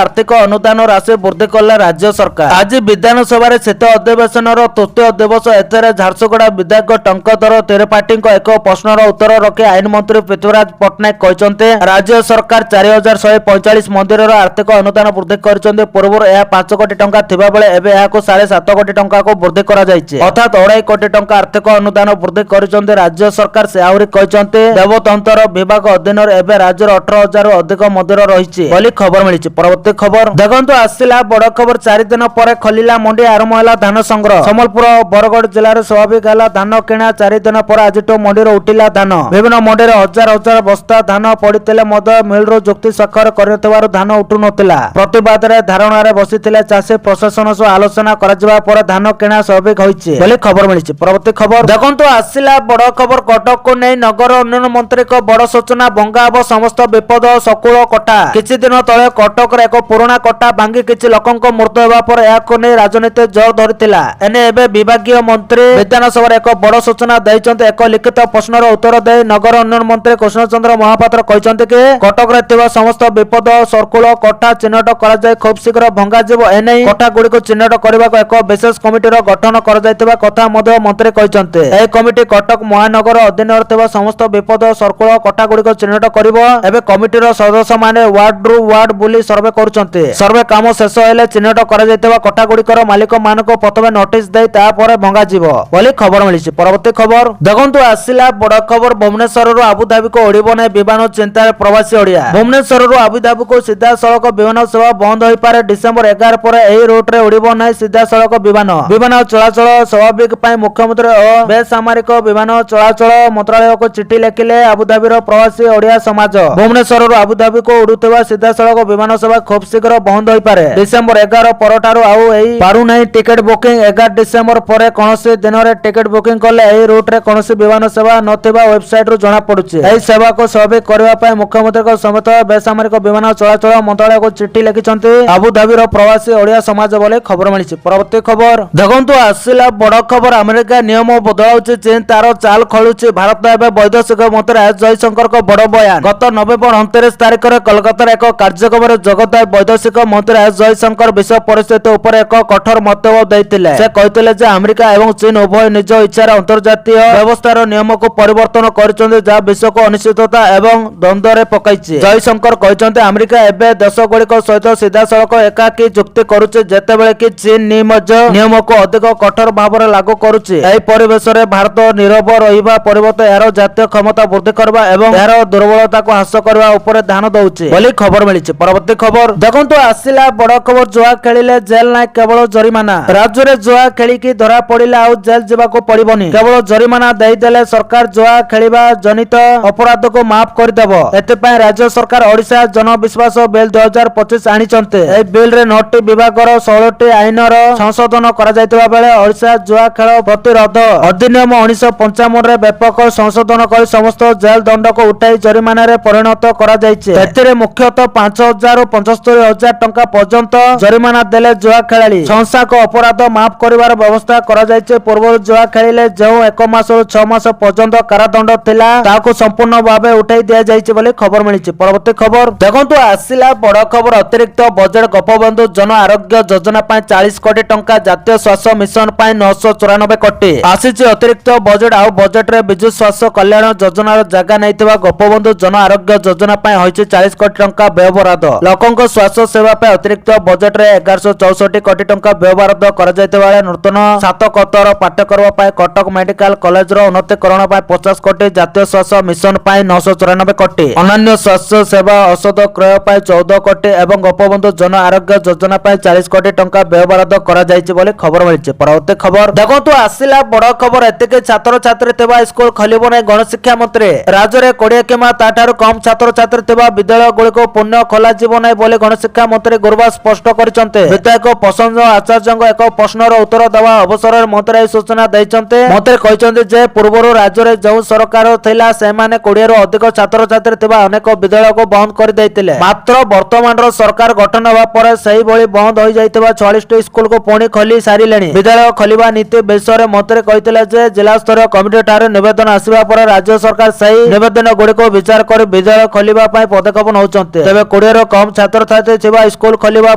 ଆର୍ଥିକ ଅନୁଦାନ ରାଶି ବୃଦ୍ଧି କଲା ରାଜ୍ୟ ସରକାର। ଆଜି ବିଧାନସଭାରେ ଶୀତ ଅଧିବେଶନର ତୃତୀୟ ଦିବସ। ଏଥିରେ ଝାରସୁଗୁଡା ବିଧାୟକ ଟଙ୍କଧର ତ୍ରିପାଠୀଙ୍କ ଏକ ପ୍ରଶ୍ନର ଉତ୍ତର ରଖି ଆଇନ ମନ୍ତ୍ରୀ ପୃଥ୍ୱୀରାଜ ପଟ୍ଟନାୟକ କହିଛନ୍ତି ରାଜ୍ୟ ସରକାର 4145 ମନ୍ଦିରର ଆର୍ଥିକ ଅନୁଦାନ ବୃଦ୍ଧି କରିଛନ୍ତି। ପୂର୍ବରୁ ଏହା 5 କୋଟି ଟଙ୍କା ଥିବାବେଳେ ଏବେ ଏହାକୁ 7.5 କୋଟି ଟଙ୍କାକୁ ବୃଦ୍ଧି କରାଯାଇଛି, ଅର୍ଥାତ୍ 2.5 କୋଟି ଟଙ୍କା ଆର୍ଥିକ ଅନୁଦାନ ବୃଦ୍ଧି କରିଛନ୍ତି ରାଜ୍ୟ ସରକାର। ସେ ଆହୁରି କହିଛନ୍ତି ଦେବତନ୍ତ୍ର ବିଭାଗ ଅଧୀନରେ ଏବେ ରାଜ୍ୟର 18,000ରୁ ଅଧିକ ମନ୍ଦିର ରହିଛି ବୋଲି ଖବର ମିଳିଛି। ପରବର୍ତ୍ତୀ ଖବର ଦେଖନ୍ତୁ ଆସିଲା ବଡ ଖବର। 4 ଦିନ ପରେ ଖୋଲିଲା ମଣ୍ଡି, ଆରମ୍ଭ ହେଲା ଧାନ ସଂଗ୍ରହ। ସମ୍ବଲପୁର ଓ ବରଗଡ଼ ଜିଲ୍ଲାରେ ସ୍ୱାଭାବିକ ହେଲା ଧାନ କିଣା। 4 ଦିନ ପରେ ଆଜିଠୁ ମଣ୍ଡିରୁ ଉଠିଲା ଧାନ। ବିଭିନ୍ନ ମଣ୍ଡିରେ ହଜାର ହଜାର ବସ୍ତା ଧାନ ପଡିଥିଲେ ମଧ୍ୟ ମିଲରୁ ଯୁକ୍ତି ସ୍ୱାକ୍ଷର କରିନଥିବାରୁ ଧାନ ଉଠୁନଥିଲା। ପ୍ରତିବାଦରେ ଧାରଣାରେ ବସିଥିଲେ ଚାଷୀ। ପ୍ରଶାସନ ସହ ଆଲୋଚନା କରାଯିବା ପରେ ଧାନ କିଣା ସ୍ୱାଭାବିକ ହୋଇଛି ବୋଲି ଖବର ମିଳିଛି। ପରବର୍ତ୍ତୀ ଖବର ଦେଖନ୍ତୁ ଆସିଲା ବଡ ଖବର। କଟକକୁ ନେଇ ନଗର ଉନ୍ନୟନ ମନ୍ତ୍ରୀଙ୍କ ବଡ ସୂଚନା। ଭଙ୍ଗା ହେବ ସମସ୍ତ ବିପଦ ସକୁଳ କୋଠା। କିଛି ଦିନ ତଳେ କଟକରେ ଏକ ପୁରୁଣା କୋଠା ଭାଙ୍ଗି କିଛି ଲୋକଙ୍କ ମୃତ୍ୟୁ ହେବା ପରେ ଏହାକୁ ନେଇ ରାଜନୀତି ଜୋର ଧରିଥିଲା। ଏନେ ଏବେ ବିଭାଗୀୟ ମନ୍ତ୍ରୀ ବିଧାନସଭାରେ ଏକ ବଡ ସୂଚନା ଦେଇଛନ୍ତି। ଏକ ଲିଖିତ ପ୍ରଶ୍ନର ଉତ୍ତର ଦେଇ ନଗର ଉନ୍ନୟନ ମନ୍ତ୍ରୀ କୃଷ୍ଣଚନ୍ଦ୍ର ମହାପାତ୍ର କହିଛନ୍ତି କି କଟକରେ ଥିବା ସମସ୍ତ ବିପଦ ସର୍କୁଳ କୋଠା ଚିହ୍ନଟ କରାଯାଇ ଖୁବ୍ ଶୀଘ୍ର ଭଙ୍ଗାଯିବ। ଏନେଇ କୋଠା ଗୁଡିକୁ ଚିହ୍ନଟ କରିବାକୁ ଏକ ବିଶେଷ କମିଟିର ଗଠନ କରାଯାଇଥିବା କଥା ମଧ୍ୟ ମନ୍ତ୍ରୀ କହିଛନ୍ତି। ଏହି କମିଟି କଟକ ମହାନଗର ଅଧୀନରେ ଥିବା ସମସ୍ତ ବିପଦ ସର୍କୁଳ କୋଠା ଗୁଡିକ ଚିହ୍ନଟ କରିବ। ଏବେ କମିଟିର ସଦସ୍ୟମାନେ ୱାର୍ଡରୁ ୱାର୍ଡ ବୁଲି ସର୍ଭେ କରୁଛନ୍ତି। ସର୍ଭେ କାମ ଶେଷ ହେଲେ ଚିହ୍ନଟ କରାଯାଇଥିବା କୋଠା ଗୁଡିକର ମାଲିକ ମାନଙ୍କୁ ପ୍ରଥମେ ନୋଟିସ ଦେଇ ତାପରେ ଭଙ୍ଗାଯିବ ବୋଲି ଖବର ମିଳିଛି। ପରବର୍ତ୍ତୀ ଖବର ଦେଖନ୍ତୁ ଆସିଲା ବଡ ଖବର। ଭୁବନେଶ୍ୱରରୁ ଆବୁଧାବିକୁ ଉଡିବ ନାହିଁ ବିମାନ, ଚିନ୍ତାରେ ପ୍ରବାସୀ ଓଡିଆ। ଭୁବନେଶ୍ୱରରୁ ଆବୁଧାବିକୁ ସିଧାସଳଖ ବିମାନ ସେବା ବନ୍ଦ ହୋଇପାରେ। ଡିସେମ୍ବର 11 ପରେ ଏହି ରୁଟରେ ଉଡିବ ନାହିଁ ସିଧାସଳଖ ବିମାନ। ବିମାନ ଚଳାଚଳ ସ୍ୱାଭାବିକ ପାଇଁ ମୁଖ୍ୟମନ୍ତ୍ରୀ ଓ ବେସାମରିକ ବିମାନ ଚଳାଚଳ ମନ୍ତ୍ରାଳୟକୁ ଚିଠି ଲେଖିଲେ ଆବୁଧାବିର ପ୍ରବାସୀ ଓଡିଆ ସମାଜ। ଭୁବନେଶ୍ୱରରୁ ଆବୁଧାବିକୁ ଉଡୁଥିବା ସିଧାସଳଖ ବିମାନ ସେବା ଖୁବ୍ ଶୀଘ୍ର ବନ୍ଦ ହୋଇପାରେ। ଡିସେମ୍ବର 11 ପରଠାରୁ ଆଉ ଏହି ପାରୁନାହିଁ ଟିକେଟ ବୁକିଂ। 11 ଡିସେମ୍ବର ପରେ କୌଣସି ଦିନରେ ଟିକେଟ ବୁକିଂ କଲେ ଏହି ରୁଟରେ କୌଣସି ବିମାନ ସେବା ନଥିବା ୱେବସାଇଟରୁ ଜଣାପଡୁଛି। ଏହି ସେବାକୁ ସ୍ୱାଭାବିକ କରିବା ପାଇଁ ମୁଖ୍ୟମନ୍ତ୍ରୀଙ୍କ ସମେତ ବେସାମରିକ ବିମାନ ଚଳାଚଳ ମନ୍ତ୍ରାଳୟକୁ ଚିଠି ଲେଖିଛନ୍ତି ଆବୁଧାବିର ପ୍ରବାସୀ ଓଡିଆ ସମାଜ ବୋଲି ଖବର ମିଳିଛି। ପରବର୍ତ୍ତୀ ଖବର ଦେଖନ୍ତୁ ଆସିଲା ବଡ ଖବର। ଆମେରିକା ନିୟମ ବଦଳାଉଛି, ଚୀନ ତାର ଚାଲ ଖୋଲୁଛି। ଭାରତ ଏବେ ବୈଦେଶିକ ମନ୍ତ୍ରୀ ଏସ୍ ଜୟଶଙ୍କରଙ୍କ ବଡ ବୟାନ। ଗତ ନଭେମ୍ବର 29 ତାରିଖରେ କୋଲକାତାରେ ଏକ କାର୍ଯ୍ୟକ୍ରମରେ ଯୋଗଦେଇ ବୈଦେଶିକ ମନ୍ତ୍ରୀ ଏସ୍ ଜୟଶଙ୍କର ବିଶ୍ୱ ପରିସ୍ଥିତି ଉପରେ ଏକ କଠୋର ମନ୍ତବ୍ୟ ଦେଇଥିଲେ। ସେ କହିଥିଲେ ଯେ ଆମେରିକା ଏବଂ ଚୀନ ଉଭୟ ନିଜ ଇଚ୍ଛାରେ ଅନ୍ତର୍ଜାତୀୟ ବ୍ୟବସ୍ଥାର ନିୟମକୁ ପରିବର୍ତ୍ତନ କରିଛନ୍ତି, ଯାହା ବିଶ୍ୱକୁ ଅନିଶ୍ଚିତତା ଏବଂ ଦ୍ୱନ୍ଦ୍ୱରେ ପକାଇଛି। ଜୟଶଙ୍କର କହିଛନ୍ତି ଆମେରିକା ଏବେ ଦେଶଗୁଡିକ ସହିତ ସିଧାସଳଖ ଏକାକୀ ଚୁକ୍ତି କରୁଛି, ଯେତେବେଳେ କି ଚୀନ ନିଜ ନିୟମକୁ ଅଧିକ କଠୋର ଭାବରେ ଲାଗୁ କରୁଛି। ଏହି ପରିବେଶରେ ଭାରତ ନୀରବ ରହିବା ପରିବର୍ତ୍ତେ ଏହାର ଜାତୀୟ କ୍ଷମତା ବୃଦ୍ଧି କରିବା ଏବଂ ଏହାର ଦୁର୍ବଳତାକୁ ହ୍ରାସ କରିବା ଉପରେ ଧ୍ୟାନ ଦଉଛି ବୋଲି ଖବର ମିଳିଛି। ପରବର୍ତ୍ତୀ ଖବର ଦେଖନ୍ତୁ ଆସିଲା ବଡ ଖବର। ଜୁଆ ଖେଳିଲେ ଜେଲ ନାହିଁ, କେବଳ ଜରିମାନା। ରାଜ୍ୟରେ ଜୁଆ ଖେଳିକି ଧରା ପଡିଲେ ଆଉ ଜେଲ ଯିବାକୁ ପଡିବନି, କେବଳ ଜରିମାନା ଦେଇଦେଲେ ସରକାର ଜୁଆ ଖେଳିବା ଜନିତ ଅପରାଧକୁ ମାଫ କରିଦେବ। ଏଥିପାଇଁ ରାଜ୍ୟ ସରକାର ଓଡିଶା ଜନବିଶ୍ୱାସ ବିଲ୍ 2025 ଆଣିଛନ୍ତି। ଏହି ବିଲରେ 9ଟି ବିଭାଗର 16ଟି ଆଇନର ସଂଶୋଧନ କରାଯାଇଥିବା ବେଳେ ଓଡିଶା ଜୁଆ ଖେଳ ପ୍ରତିରୋଧ ଅଧିନିୟମ 1955ରେ ବ୍ୟାପକ ସଂଶୋଧନ କରି ସମସ୍ତ ଜେଲ ଦଣ୍ଡକୁ ଉଠାଇ ଜରିମାନାରେ ପରିଣତ କରାଯାଇଛି। ଏଥିରେ ମୁଖ୍ୟତଃ 5,000ରୁ 75,000 ଟଙ୍କା ପର୍ଯ୍ୟନ୍ତ ଜରିମାନା ଦେଲେ ଜୁଆ ଖେଳାଳି ସଂସ୍ଥାଙ୍କ ଅପରାଧ ମାଫ କରିବାର ବ୍ୟବସ୍ଥା କରାଯାଇଛି। ପୂର୍ବରୁ ଜୁଆ ଖେଳିଲେ ଯେଉଁ 1 ମାସରୁ 6 ମାସ ପର୍ଯ୍ୟନ୍ତ କାରାଦଣ୍ଡ ଥିଲା, ତାହାକୁ ସମ୍ପୂର୍ଣ୍ଣ ଭାବେ ଉଠାଇ ଦିଆଯାଇଛି ବୋଲି ଖବର ମିଳିଛି। ପରବର୍ତ୍ତୀ ଖବର ଦେଖନ୍ତୁ ଆସିଲା ବଡ ଖବର। ଅତିରିକ୍ତ ବଜେଟ ଗୋପବନ୍ଧୁ ଜନ ଆରୋଗ୍ୟ ଯୋଜନା ପାଇଁ 40 କୋଟି ଟଙ୍କା। ଜାତୀୟ ସ୍ୱାସ୍ଥ୍ୟ ମିଶନ ପାଇଁ 994 କୋଟି ଆସିଛି ଅତିରିକ୍ତ ବଜେଟ୍। ଆଉ ବଜେଟରେ ବିଜୁ ସ୍ୱାସ୍ଥ୍ୟ କଲ୍ୟାଣ ଯୋଜନାର ଜାଗା ନେଇଥିବା ଗୋପବନ୍ଧୁ ଜନ ଆରୋଗ୍ୟ ଯୋଜନା ପାଇଁ ହୋଇଛି 40 କୋଟି ଟଙ୍କା ବ୍ୟୟବରାଦ। ଲୋକଙ୍କ ସ୍ୱାସ୍ଥ୍ୟ ସେବା ପାଇଁ ଅତିରିକ୍ତ ବଜେଟରେ 1164 କୋଟି ଟଙ୍କା ବ୍ୟୟବରାଦ କରାଯାଇଥିବା ବେଳେ ନୂତନ ସ୍ନାତକୋତ୍ତର ପାଠ୍ୟକ୍ରମ ପାଇଁ କଟକ ମେଡିକାଲ କଲେଜର ଉନ୍ନତିକରଣ ପାଇଁ 50 କୋଟି, ଜାତୀୟ ସ୍ୱାସ୍ଥ୍ୟ ମିଶନ ପାଇଁ 994 କୋଟି, ଅନ୍ୟାନ୍ୟ ସ୍ୱାସ୍ଥ୍ୟ ସେବା ଔଷଧ କ୍ରୟ ପାଇଁ 14 କୋଟି ଏବଂ ଗୋପବନ୍ଧୁ ଜନ ଆରୋଗ୍ୟ ଯୋଜନା ପାଇଁ 40 କୋଟି ଟଙ୍କା ବ୍ୟୟବରାଦ କରାଯାଇଛି ବୋଲି ଖବର ମିଳିଛି। ପରବର୍ତ୍ତୀ ଖବର ଦେଖନ୍ତୁ, ଆସିଲା ବଡ଼ ଖବର। ଏତିକି ଛାତ୍ରଛାତ୍ରୀ ଥିବା ସ୍କୁଲ ଖୋଲିବ ନାହିଁ ଗଣଶିକ୍ଷା ମନ୍ତ୍ରୀ। ରାଜ୍ୟରେ 20 କିମ୍ବା ତାଠାରୁ କମ୍ ଛାତ୍ରଛାତ୍ରୀ ଥିବା ବିଦ୍ୟାଳୟଗୁଡ଼ିକୁ ପୁନଃ ଖୋଲାଯିବ ନାହିଁ ବୋଲି ଗଣଶିକ୍ଷା ମନ୍ତ୍ରୀ ଗୁରୁବାର ସ୍ପଷ୍ଟ କରିଛନ୍ତି। ବିଧାୟକ ପ୍ରସନ୍ନ ଆଚାର୍ଯ୍ୟଙ୍କ ଏକ ପ୍ରଶ୍ନର ଉତ୍ତର ଦେବା ଅବସରରେ ମନ୍ତ୍ରୀ ଏହି ସୂଚନା ଦେଇଛନ୍ତି। ମନ୍ତ୍ରୀ କହିଛନ୍ତି ଯେ ପୂର୍ବରୁ ରାଜ୍ୟରେ ଯେଉଁ ସରକାର ଥିଲା ସେମାନେ 20ରୁ ଅଧିକ ଛାତ୍ରଛାତ୍ରୀ ଥିବା ଅନେକ ବିଦ୍ୟାଳୟକୁ ବନ୍ଦ କରିଦେଇଥିଲେ। ମାତ୍ର ବର୍ତ୍ତମାନର ସରକାର ଗଠନ ହେବା ପରେ ସେହିଭଳି ବନ୍ଦ ହୋଇଯାଇଥିବା 46ଟି ସ୍କୁଲକୁ ପୁଣି ଖୋଲି ସାରିଲେଣି। ବିଦ୍ୟାଳୟ ଖୋଲିବା ନୀତି ବିଷୟରେ ମନ୍ତ୍ରୀ କହିଥିଲେ ଯେ ଜିଲ୍ଲାସ୍ତରୀୟ କମିଟିଠାରୁ ନିବେଦନ ଆସିବା ପରେ ରାଜ୍ୟ ସରକାର ସେହି ନିବେଦନ ଗୁଡ଼ିକୁ ବିଚାର କରି ବିଦ୍ୟାଳୟ ଖୋଲିବା ପାଇଁ ପଦକ୍ଷେପ ନେଉଛନ୍ତି। ତେବେ 20ରୁ କମ୍ ଛାତ୍ରଛାତ୍ରୀ ଥିବା ସ୍କୁଲ ଖୋଲିବା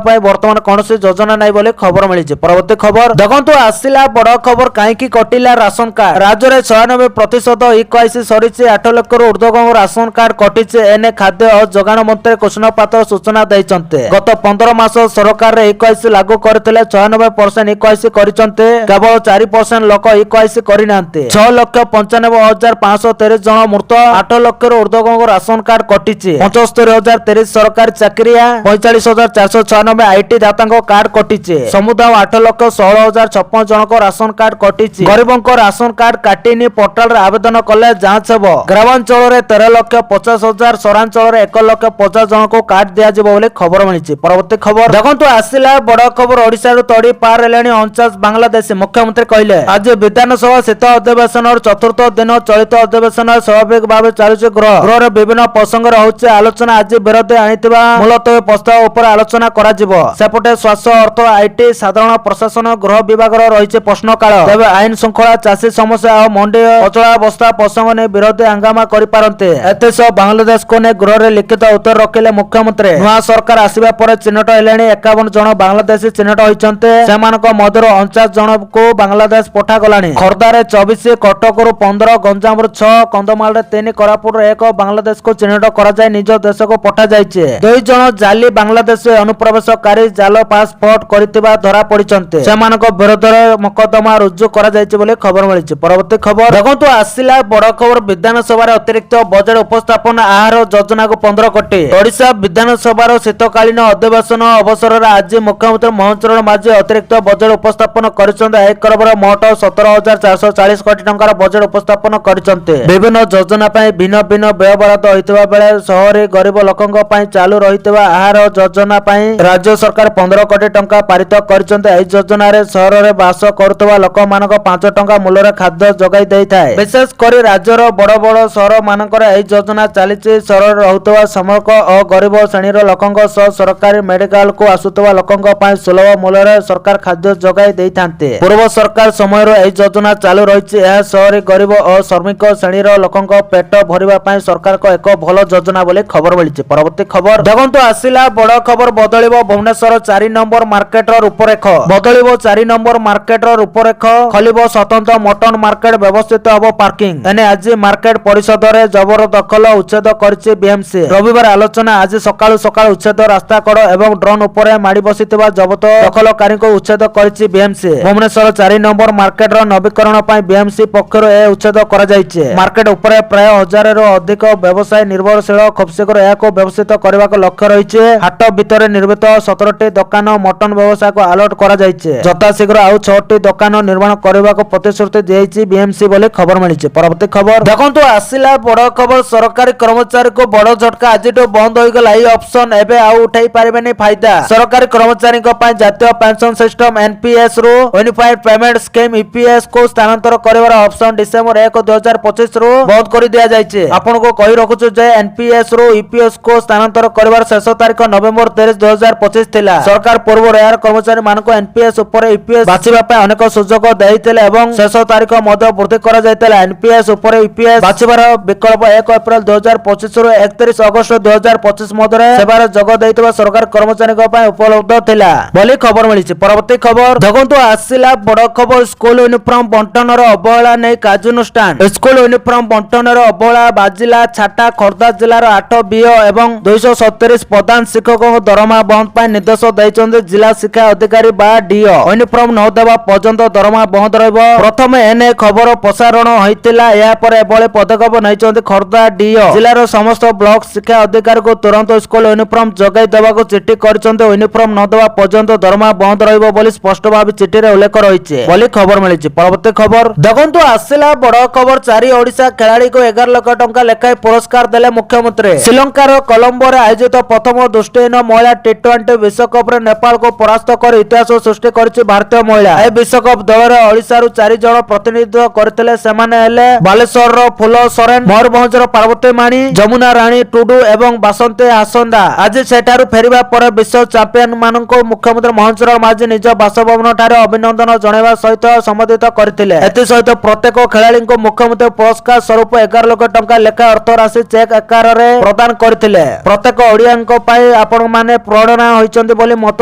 ପାଇଁ ବର୍ତ୍ତମାନ କୌଣସି ଯୋଜନା ନାହିଁ ବୋଲି ଖବର ମିଳିଛି। ପରବର୍ତ୍ତୀ ଖବର ଦେଖନ୍ତୁ, ଆସିଲା ବଡ଼ ଖବର। କାହିଁକି କଟିଲା ରାସନ କାର୍ଡ? ରାଜ୍ୟରେ 96% ଇ-KYC ସରିଛି। 8 ଲକ୍ଷରୁ ଉର୍ଦ୍ଧ୍ୱଙ୍କ ରାସନ କାର୍ଡ କଟିଛି। ଏନେ ଖାଦ୍ୟ ଓ ଯୋଗାଣ ମନ୍ତ୍ରୀ କୃଷ୍ଣ ପାତ୍ର ସୂଚନା ଦେଇଛନ୍ତି। ଗତ 15 ମାସ ସରକାର ଇ-KYC ଲାଗୁ କରିଥିଲେ। 96% ଇ-KYC କରିଛନ୍ତି। କେବଳ 4% ଲୋକ ଇ-KYC କରିନାହାନ୍ତି। 6,95,530 ଜଣ ମୃତ। 8 ଲକ୍ଷରୁ ଉର୍ଦ୍ଧ୍ୱଙ୍କ ରାସନ କାର୍ଡ କଟିଛି। 75,030 ସରକାରୀ ଚାକିରିଆ, 45,496 ଆଇଟି ଦାତାଙ୍କ କାର୍ଡ କଟିଛି। ସମୁଦାୟ 8,16,056 ଜଣଙ୍କ ରାସନ କାର୍ଡ କଟିଛି। ଗରିବଙ୍କ ରାସନ କାର୍ଡ କାଟିନି। ପୋର୍ଟାଲରେ ଆବେଦନ କଲେ ଯାଞ୍ଚ ହେବ। ଗ୍ରାମାଞ୍ଚଳରେ 13,50,000, ସହରାଞ୍ଚଳରେ 1,50,000 ଜଣଙ୍କୁ କାର୍ଡ ଦିଆଯିବ ବୋଲି ଖବର ମିଳିଛି। ପରବର୍ତ୍ତୀ ଖବର ଦେଖନ୍ତୁ, ଆସିଲା ବଡ଼ ଖବର। ଓଡ଼ିଶାରୁ ତଡ଼ି ପାର ହେଲେଣି 49 ବାଂଲାଦେଶୀ। ମୁଖ୍ୟମନ୍ତ୍ରୀ କହିଲେ ଆଜି ବିଧାନସଭା ଶୀତ ଅଧିବେଶନର ଚତୁର୍ଥ ଦିନ। ଚଳିତ ଅଧିବେଶନ ସ୍ୱାଭାବିକ ଭାବେ ଚାଲୁଛି। ଗୃହରେ ବିଭିନ୍ନ ପ୍ରସଙ୍ଗରେ ହେଉଛି ଆଲୋଚନା। ଆଜି ବିରୋଧୀ ଆଣିଥିବା ମୁଲତବୀ ପ୍ରସ୍ତାବ ଉପରେ ଆଲୋଚନା କରାଯିବ। ସେପଟେ ସ୍ୱାସ୍ଥ୍ୟ, ଅର୍ଥ, ଆଇଟି, ସାଧାରଣ ପ୍ରଶାସନ, ଗୃହ ବିଭାଗର ରହିଛି ପ୍ରଶ୍ନକାଳ। ତେବେ ଆଇନ ଶୃଙ୍ଖଳା, ଚାଷୀ ସମସ୍ୟା ଓ ମଣ୍ଡି ଅଚଳାବସ୍ଥା ପ୍ରସଙ୍ଗ ନେଇ ବିରୋଧୀ ହଙ୍ଗାମା କରିପାରନ୍ତି। ଏଥିସହ ବାଂଲାଦେଶକୁ ନେଇ ଗୃହରେ ଲିଖିତ ଉତ୍ତର ରଖିଲେ ମୁଖ୍ୟମନ୍ତ୍ରୀ। ନୂଆ ସରକାର ଆସିବା ପରେ ଚିହ୍ନଟ ହେଲେଣି 51 ଜଣ ବାଂଲାଦେଶୀ ଚିହ୍ନଟ ହୋଇଛନ୍ତି। ସେମାନଙ୍କ ମଧ୍ୟରୁ 49 ଜଣଙ୍କୁ ବାଂଲାଦେଶ ପଠାଗଲାଣି। ଖୋର୍ଦ୍ଧାରେ 24, କଟକରୁ 15, ଗଞ୍ଜାମରୁ 6, କନ୍ଧମାଳରେ 3, କୋରାପୁଟରୁ 1 ବାଂଲାଦେଶକୁ ଚିହ୍ନଟ କରାଯାଇ ନିଜ ଦେଶକୁ ପଠାଯାଇଛି। 2 ଜଣ ଜାଲି ବାଂଲାଦେଶୀ ଅନୁପ୍ରବେଶକାରୀ ଜାଲ ପାସପୋର୍ଟ କରିଥିବା ଧରା ପଡ଼ିଛନ୍ତି। ସେମାନଙ୍କ ବିରୋଧରେ ମକଦ୍ଦମା ରୁଜୁ କରାଯାଇଛି ବୋଲି ଖବର ମିଳିଛି। ପରବର୍ତ୍ତୀ ଖବର ଦେଖନ୍ତୁ, ଆସିଲା ବଡ଼ ଖବର। ବିଧାନସଭାରେ ଅତିରିକ୍ତ ବଜେଟ୍ ଉପସ୍ଥାପନ ଆହାର ଯୋଜନାକୁ 15 କୋଟି। ଓଡ଼ିଶା ବିଧାନସଭାର ଶୀତକାଳୀନ ଅଧିବେଶନ ଅବସରରେ ଆଜି ମୁଖ୍ୟମନ୍ତ୍ରୀ ମୋହନ ଚରଣ ମାଝୀ ଅତିରିକ୍ତ ବଜେଟ୍ ଉପସ୍ଥାପନ କରିଛନ୍ତି। ଏହି କ୍ରମରେ ମୋଟ 17,440 କୋଟି ଟଙ୍କାର ବଜେଟ୍ ଉପସ୍ଥାପନ କରିଛନ୍ତି। ବିଭିନ୍ନ ଯୋଜନା ପାଇଁ ଭିନ୍ନ ଭିନ୍ନ ବ୍ୟୟବରାଦ ହୋଇଥିବା ବେଳେ ସହରୀ ଗରିବ ଲୋକଙ୍କ ପାଇଁ ଚାଲୁ ରହିଥିବା ଆହାର ଯୋଜନା ପାଇଁ ରାଜ୍ୟ ସରକାର 15 କୋଟି ଟଙ୍କା ପାରିତ କରିଛନ୍ତି। ଏହି ଯୋଜନାରେ ସହରରେ ବାସ କରୁଥିବା ଲୋକମାନଙ୍କ 5 ଟଙ୍କା ମୂଲ୍ୟରେ ଖାଦ୍ୟ ଯୋଗାଇ ଦେଇଥାଏ। ବିଶେଷ କରି ରାଜ୍ୟର ବଡ଼ ବଡ଼ ସହର ମାନଙ୍କରେ ଏହି ଯୋଜନା ଚାଲିଛି। ସହରରେ ରହୁଥିବା ଶ୍ରମିକ ଓ ଗରିବ ଶ୍ରେଣୀର ଲୋକଙ୍କ ସହ ସରକାରୀ ମେଡିକାଲକୁ ଆସୁଥିବା ଲୋକଙ୍କ ପାଇଁ ସୁଲଭ ମୂଲ୍ୟରେ ସରକାର ଖାଦ୍ୟ ଯୋଗାଇ ଦେଇଥାନ୍ତି। ପୂର୍ବ ସରକାର ସମୟରୁ ଏହି ଯୋଜନା ଚାଲୁ ରହିଛି। ଏହା ସହରୀ ଗରିବ ଓ ଶ୍ରମିକ ଶ୍ରେଣୀର ଲୋକଙ୍କ ପେଟ ଭରିବା ପାଇଁ ସରକାରଙ୍କ ଏକ ଭଲ ଯୋଜନା ବୋଲି ଖବର ମିଳିଛି। ପରବର୍ତ୍ତୀ ଖବର ଦେଖନ୍ତୁ, ଆସିଲା ବଡ଼ ଖବର। ବଦଳିବ ଭୁବନେଶ୍ୱର 4 ନମ୍ବର ମାର୍କେଟର ରୂପରେଖ। ବଦଳିବ 4 ନମ୍ବର ମାର୍କେଟର ରୂପରେଖ। ଖୋଲିବ ସ୍ୱତନ୍ତ୍ର ମଟନ ମାର୍କେଟ, ବ୍ୟବସ୍ଥିତ ହେବ ପାର୍କିଂ। ଏନେ ଆଜି ମାର୍କେଟ ପରିସରରେ ଜବରଦଖଲ ଉଚ୍ଛେଦ କରିଛି ବିଏମସି। ରବିବାର ଆଲୋଚନା। ଆଜି ସକାଳୁ ସକାଳୁ ଉଚ୍ଛେଦ, ରାସ୍ତା କଡ଼ ଏବଂ ଡ୍ରୋନ୍ ଉପରେ ମାଡ଼ି ବସିଥିବା ଜବତ ଦଖଲକାରୀଙ୍କୁ ଉଚ୍ଛେଦ କରିଛି ବିଏମସି। ଭୁବନେଶ୍ୱର 4 ନମ୍ବର ମାର୍କେଟର ନବୀକରଣ ପାଇଁ ବିଏମସି ପକ୍ଷରୁ ଏ ଉଚ୍ଛେଦ କରାଯାଇଛି। ମାର୍କେଟ ଉପରେ ପ୍ରାୟ 1000ରୁ ଅଧିକ ବ୍ୟବସାୟୀ ନିର୍ଭରଶୀଳ। ଖୁବ୍ ଶୀଘ୍ର ଏହାକୁ ବ୍ୟବସ୍ଥିତ କରିବାକୁ ଲକ୍ଷ୍ୟ ରହିଛି। ହାଟ ଭିତରେ ନିର୍ମିତ 17ଟି ଦୋକାନ ମଟନ ବ୍ୟବସାୟକୁ ଆଲର୍ଟ କରାଯାଇଛି। ଯଥାଶୀଘ୍ର ଆଉ 6ଟି ଦୋକାନ ନିର୍ମାଣ କରିବାକୁ ପ୍ରତିଶ୍ରୁତି ଦେଇଛି ବିଏମସି ବୋଲି ଖବର ମିଳିଛି। ପରବର୍ତ୍ତୀ ଖବର ଦେଖନ୍ତୁ, ଆସିଲା ବଡ଼ ଖବର। ସରକାରୀ କର୍ମଚାରୀଙ୍କୁ ବଡ଼ ଝଟକା। ଆଜିଠୁ ବନ୍ଦ ହୋଇଗଲା ଏହି ଅପସନ। ଏବେ ଆଉ ଉଠାଇ ପାରିବେନି ଫାଇଦା। ସରକାରୀ କର୍ମଚାରୀଙ୍କ ପାଇଁ ଜାତୀୟ ପେନସନ ସିଷ୍ଟମ ଏନପିଏସ୍ ରୁ ୟୁନିଫାଏଡ ପେମେଣ୍ଟ ସ୍କିମ୍ ୟୁପିଏସ୍ କୁ ସ୍ଥାନାନ୍ତର କରିବାର ଅପସନ ଡିସେମ୍ବର 1, 2025 ରୁ ବନ୍ଦ କରି ଦିଆଯାଇଛି। ଆପଣଙ୍କୁ କହି ରଖୁଛୁ ଯେ ଏନପିଏସ୍ ରୁ ୟୁପିଏସ୍ କୁ ସ୍ଥାନାନ୍ତର କରିବାର ଶେଷ ତାରିଖ ନଭେମ୍ବର 30, 2025 ଥିଲା। ସରକାର ପୂର୍ବରୁ ଏହାର କର୍ମଚାରୀ ମାନଙ୍କୁ ଏନପିଏସ୍ ଉପରେ ୟୁପିଏସ୍ ବାଛିବା ପାଇଁ ଅନେକ ସୁଯୋଗ ଦେଇଥିଲେ ଏବଂ ଶେଷ ତାରିଖ ମଧ୍ୟ ବୃଦ୍ଧି କରାଯାଇଥିଲା। ଏନପିଏସ୍ ଉପରେ ୟୁପିଏସ୍ ବାଛିବାର ବିକଳ୍ପ 1 ଏପ୍ରିଲ 2025 ରୁ 31 ଅଗଷ୍ଟ 2025 ମଧ୍ୟରେ ସେବାରେ ଯୋଗ ଦେଇଥିବା ସରକାରୀ କର୍ମଚାରୀଙ୍କ ପାଇଁ ଉପଲବ୍ଧ ଥିଲା ବୋଲି ଖବର ମିଳିଛି। ପରବର୍ତ୍ତୀ ଖବର ଦେଖନ୍ତୁ, देखंतु आसिला बड़ खबर स्कूल यूनिफॉर्म बंटनर अवहेला नहीं कार्यानुष्ठान स्कूल यूनिफॉर्म बंटनर अवहेला बाजिला छाटा खोर्धा जिलार 8 बीओ एवं 270 प्रधान शिक्षकों दरमा बंद पर निर्देश देइछन्ते जिला शिक्षा अधिकारी बा डीओ यूनिफॉर्म न देवा पर्यंत दरमा बंद रहबो प्रथम एने खबर प्रसारण होइतिला या पर एभले पदक्षेप नैछन्ते खोर्धा डीओ जिलार समस्त ब्लॉक शिक्षा अधिकारी को तुरंत स्कूल यूनिफॉर्म जगाई देबाको चिठी करछन्ते यूनिफॉर्म न देवा पर्यंत दरमा बंद रहबो बोली स्पष्ट भाव चिठी रे उल्लेख रहिছে बोली खबर मिलिछि। परवर्ती खबर देखंतु आसिला बड़ खबर 4 ओडिशा खिलाड़ी को 11 लाख टंका लेखाय पुरस्कार देले मुख्यमंत्री श्रीलंकार कोलंबो रे आयोजित प्रथम दृष्टिहीन महिला टी20 विश्वकप रे नेपाल को परास्त कर इतिहास सृष्टि करिछि भारतीय महिला ए विश्वकप दल रे ओडिशा रु 4 जण प्रतिनिधित्व करथिले सेमाने हेले बालेश्वर रो फुल सोरेन मयूरभंज रो पार्वती माणी जमुना रानी टुडू एवं बासंती आसंदा आज सेठारु फेरिबा पर विश्व चैंपियन मानको मुख्यमंत्री मोहन चरण माझी निज बासभवन ठारे अभिनंदन जणाइबा सहित सम्मानित करथिले एथि सहित प्रत्येक खेलाड़ी को मुख्यमंत्री पुरस्कार स्वरूप 11 लाख टंका लेखा अर्थ राशि चेक आकार रे प्रदान करथिले प्रत्येक ओडियानको पई आपण माने प्रेरणा होइचंती बोली मत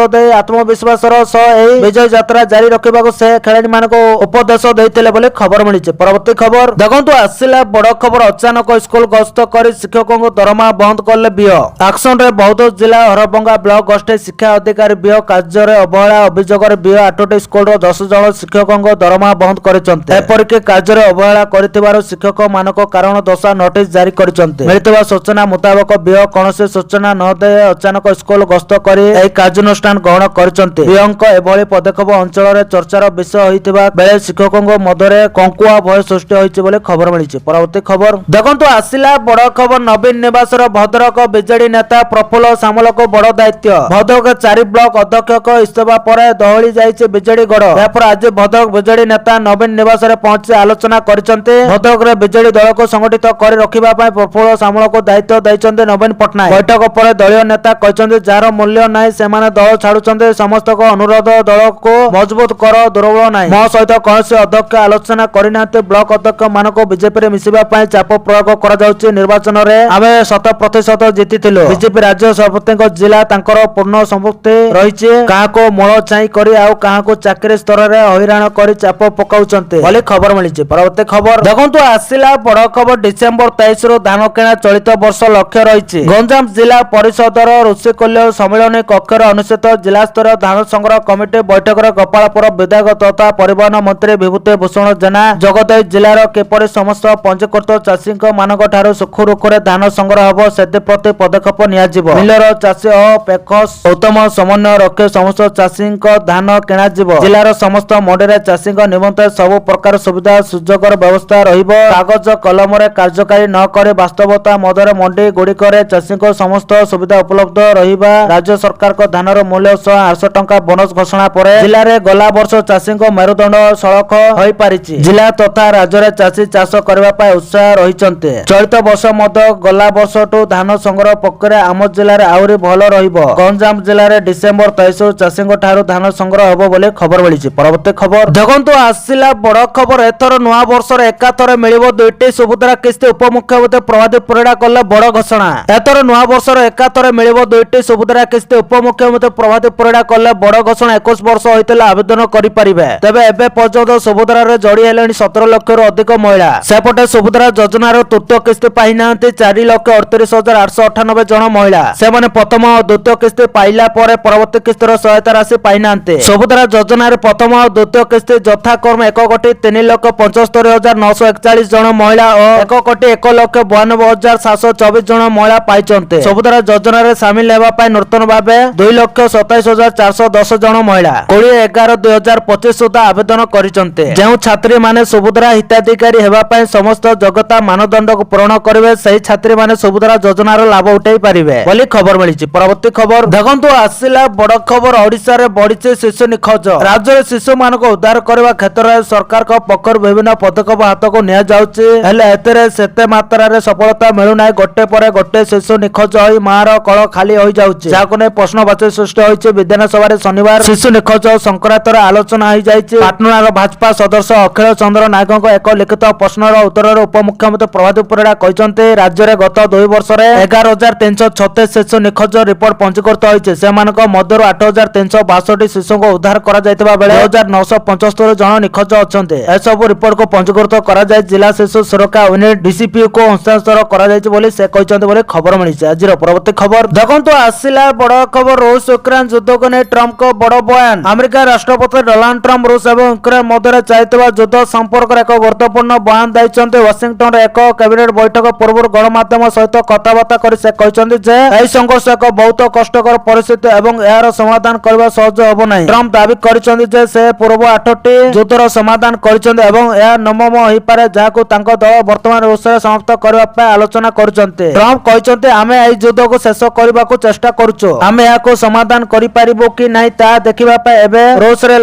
दे आत्मविश्वास रो सह एही विजय यात्रा जारी रखिबाको से खेलाड़ी मानको उपदेश दैथिले बोली खबर मिलिছে। परवर्ती खबर देखंतु आसिला बड़ खबर अचानक स्कूल गस्त कर शिक्षकों को दरमा बंद करले बीओ एक्शन रे बौद्ध जिला हरभंगा ब्लॉक गस्टे शिक्षा अधिकारी बीओ कार्य रे अवहेला अभियोग रे बीओ 8टी स्कूल रो 10 जण शिक्षकों को दरमा बंद करिसंते एपरिके कार्य रे अवहेला करथिबार शिक्षक मानको कारण दशा नोटिस जारी करिसंते मिलितबा सूचना मुताबिक बीओ कोनोसी सूचना न दे अचानक स्कूल गस्त करी एई कार्यानुष्ठान ग्रहण करिसंते बीओंक एभली पदक्षेप अंचल रे चर्चार विषय होइतिबा बेले शिक्षकों मध्यरे कंकुआ भय सृष्टि होइछि बोले खबर मिलिछि। परवर्ती खबर देखंतु आसिला बड़ खबर नवीन निवास भद्रक बीजेडी नेता प्रफुल्ल सामल को बड़ दायित्व भद्रक 4 ब्लॉक अध्यक्ष इस्तीफा पर दहली जाइए बीजेडी गड़ यापर आज भद्रक बीजेडी नेता नवीन निवास पहुंची आलोचना करछन्ते भद्रक रे बीजेडी दल को संगठित कर रखिबा पय प्रफुल्ल सामल को दायित्व दैछन्ते नवीन पटनायक बैठक पर दलीय नेता कहछन्ते जार मूल्य नाही सेमाने दल छाडुछन्ते समस्त को अनुरोध दल को मजबूत कर दुर्बल नाही मो सहित कौनसी अध्यक्ष आलोचना करिनाते ब्लॉक अध्यक्ष मानको बीजेपी रे मिसिबा पय चाप प्रयोग करा जाउछि निर्वाचन रे आमे 100% जीतिथिलो बीजेपी राज्य सभापति जिला तांकर पूर्ण संपत्ति रहिछि काहाको मोळ चाई करी आउ काहाको चाकरी स्तर रे हैरान करी चाप पकाउचन्ते बोली खबर मिलिछि। परवर्ती खबर देखंतु आसिला बड़ खबर डिसेंबर 23 रो धान किणा चलित वर्ष लक्ष्य रहिछि गंजाम जिला परिषदर ऋषिकुल्य सम्मेलन कक्ष रे अनुष्ठित जिला स्तर धान संग्रह कमिटी बैठक रे गोपालपुर विधायक तथा परिवहन मंत्री विभूति भूषण जेना जगदेव जिलार किपरि समस्त पंजीकृत चाषी मानक ठारू सुखुरुखुरे धान संग्रह हबो सेति प्रति पदक्षेप नियाजिबो मिलर चाषी और पैक्स उत्तम समन्वय रखे समस्त चाषी धान किणा जिवो जिलार समस्त मंडी रे चाषी निमंत्रण सब प्रकार सुविधा सुजोग व्यवस्था रहिबो कागज कलम रे कार्यकारी न करे वास्तवता मदर मंडी गुड़िक चाषी समस्त सुविधा उपलब्ध रहिबा राज्य सरकार को धानर मूल्य 800 टंका बोनस घोषणा पर जिले में गला वर्ष चाषी मेरुदंड सड़क हो पारिछि जिला तथा राज्य रे चाषी चाष करबा पाए उत्साह रहिचन्ते चलित वर्ष मध्य गला वर्षटू धान संग्रह प्रक्रिया आम जिले में आहुरी भल रहिबो गंजाम जिले में डिसेंबर 23 चाषी ठारू धान संग्रह हबो बोले खबर मिलिछि। परवर्ती खबर देखंतु आसिला बड़ खबर एथर नुआ वर्ष रे एकाथरे मिलिबो 2टी सुभद्रा किस्ती उपमुख्यमंत्री प्रभादेव परिडा कले बड़ घोषणा एथर नुआ वर्ष रे एकाथरे मिलिबो 2टी सुभद्रा किस्ती उपमुख्यमंत्री प्रभादेव परिडा कले बड़ घोषणा 21 वर्ष होइतला आवेदन करि परिबे तेबे एबे पर्यंत सुभद्रा रे जड़ी हेलेनी 17 लाख रु अधिक महिला सेपटे सुभद्रा योजना रो तृतीय किस्ती पाई नांती 4,38,898 जन महिला सेमाने प्रथम और द्वितीय किस्ती पाइला परे परवर्ती किस्ती रो सहायता राशि पाई नांती सुभद्रा योजना रे प्रथम और द्वितीय किस्ती यथाक्रम 1,03,75,941 जन महिला और 1,01,92,724 जन महिला पाइचन्ते सुभद्रा योजना रे शामिल हेबा पय नूतन भाबे 2,27,410 जन महिला 20/11/2025 सुधा आवेदन करिचन्ते जेउ छात्री माने सुभद्रा हिताधिकारी हेबा पय समस्त योग्यता मानदंड को पूर्ण करिवे सही छात्री माने सुभद्रा योजना रो लाभ उठाई परिवे बोली खबर मिलिछि। परवर्ती खबर देखंतु आसिला बड़ खबर ओडिसा रे बढ़िছে शिशु निखोज राज्य रे शिशु मान को उद्धार करबा क्षेत्र रे सरकार को पक्ष विभिन्न पदक्षेप हाथ को निया जाउछि हेले एतरे सेते मात्रा रे सफलता मिलु नै गोटे परे गोटे शिशु निखोज होई मार कळ खाली होई जाउछि जाको नै प्रश्नवाची सृष्टि होइछि विधानसभा रे शनिवार शिशु निखोज संक्रांत रे आलोचना होई जाइछि पाटनार भाजपा सदस्य अखिल चंद्र नायक एक लिखित प्रश्नर उत्तर रे उपमुख्यमंत्री प्रभादेव परिडा कहिसंते राज्य रे गत 2 वर्ष रे 11,336 शिशु निखोज रिपोर्ट पंजीकृत होइछि सेमानक मध्यरु 8,362 शिशु को उद्धार করা যাইଥିବା ବେଳେ 2975 ଜଣ ନିଖୋଜ ଅଛନ୍ତି। ଏସବୁ ରିପୋର୍ଟକୁ ପଞ୍ଜୀକୃତ କରାଯାଇ ଜିଲ୍ଲା ଶିଶୁ ସୁରକ୍ଷା ୟୁନିଟ୍ ଡିସିପି କୁ ହସ୍ତାନ୍ତର କରାଯାଇଛି ବୋଲି ସେ କହିଛନ୍ତି ବୋଲି ଖବର ମିଳିଛି। ଆଜିର ପରବର୍ତ୍ତୀ ଖବର ଦେଖନ୍ତୁ, ଆସିଲା ବଡ଼ ଖବର। ରୁଷ ୟୁକ୍ରେନ ଯୁଦ୍ଧକୁ ନେଇ ଟ୍ରମ୍ପଙ୍କ ବଡ଼ ବୟାନ। ଆମେରିକା ରାଷ୍ଟ୍ରପତି ଡୋନାଲ୍ଡ ଟ୍ରମ୍ପ ରୁଷ ଏବଂ ୟୁକ୍ରେନ ମଧ୍ୟରେ ଚାଲିଥିବା ଯୁଦ୍ଧ ସମ୍ପର୍କରେ ଏକ ଗୁରୁତ୍ୱପୂର୍ଣ୍ଣ ବୟାନ ଦେଇଛନ୍ତି। ୱାଶିଂଟନରେ ଏକ କ୍ୟାବିନେଟ ବୈଠକ ପୂର୍ବରୁ ଗଣମାଧ୍ୟମ ସହିତ କଥାବାର୍ତ୍ତା କରି ସେ କହିଛନ୍ତି ଯେ ଏହି ସଂଘର୍ଷ ଏକ ବହୁତ କଷ୍ଟକର ପରିସ୍ଥିତି ଏବଂ ଏହାର ସମାଧାନ କରିବା ସହଜ ହେବ ନାହିଁ। ଟ୍ରମ୍ପ ଦାବି କରିଛନ୍ତି ଯେ ସେ ପୂର୍ବ 8ଟି ଯୁଦ୍ଧର ସମାଧାନ କରିଛନ୍ତି ଏବଂ ଏହା ନବମ ହୋଇପାରେ ଯାହାକୁ ତାଙ୍କ ଦଳ ବର୍ତ୍ତମାନ ରୁଷରେ ସମାପ୍ତ କରିବା ପାଇଁ ଆଲୋଚନା କରୁଛନ୍ତି। ଟ୍ରମ୍ପ କହିଛନ୍ତି, ଆମେ ଏହି ଯୁଦ୍ଧକୁ ଶେଷ କରିବାକୁ ଚେଷ୍ଟା କରୁଛୁ। ଆମେ ଏହାକୁ ସମାଧାନ କରିପାରିବୁ କି ନାହିଁ ତାହା ଦେଖିବା ପାଇଁ ଏବେ ରୁଷରେ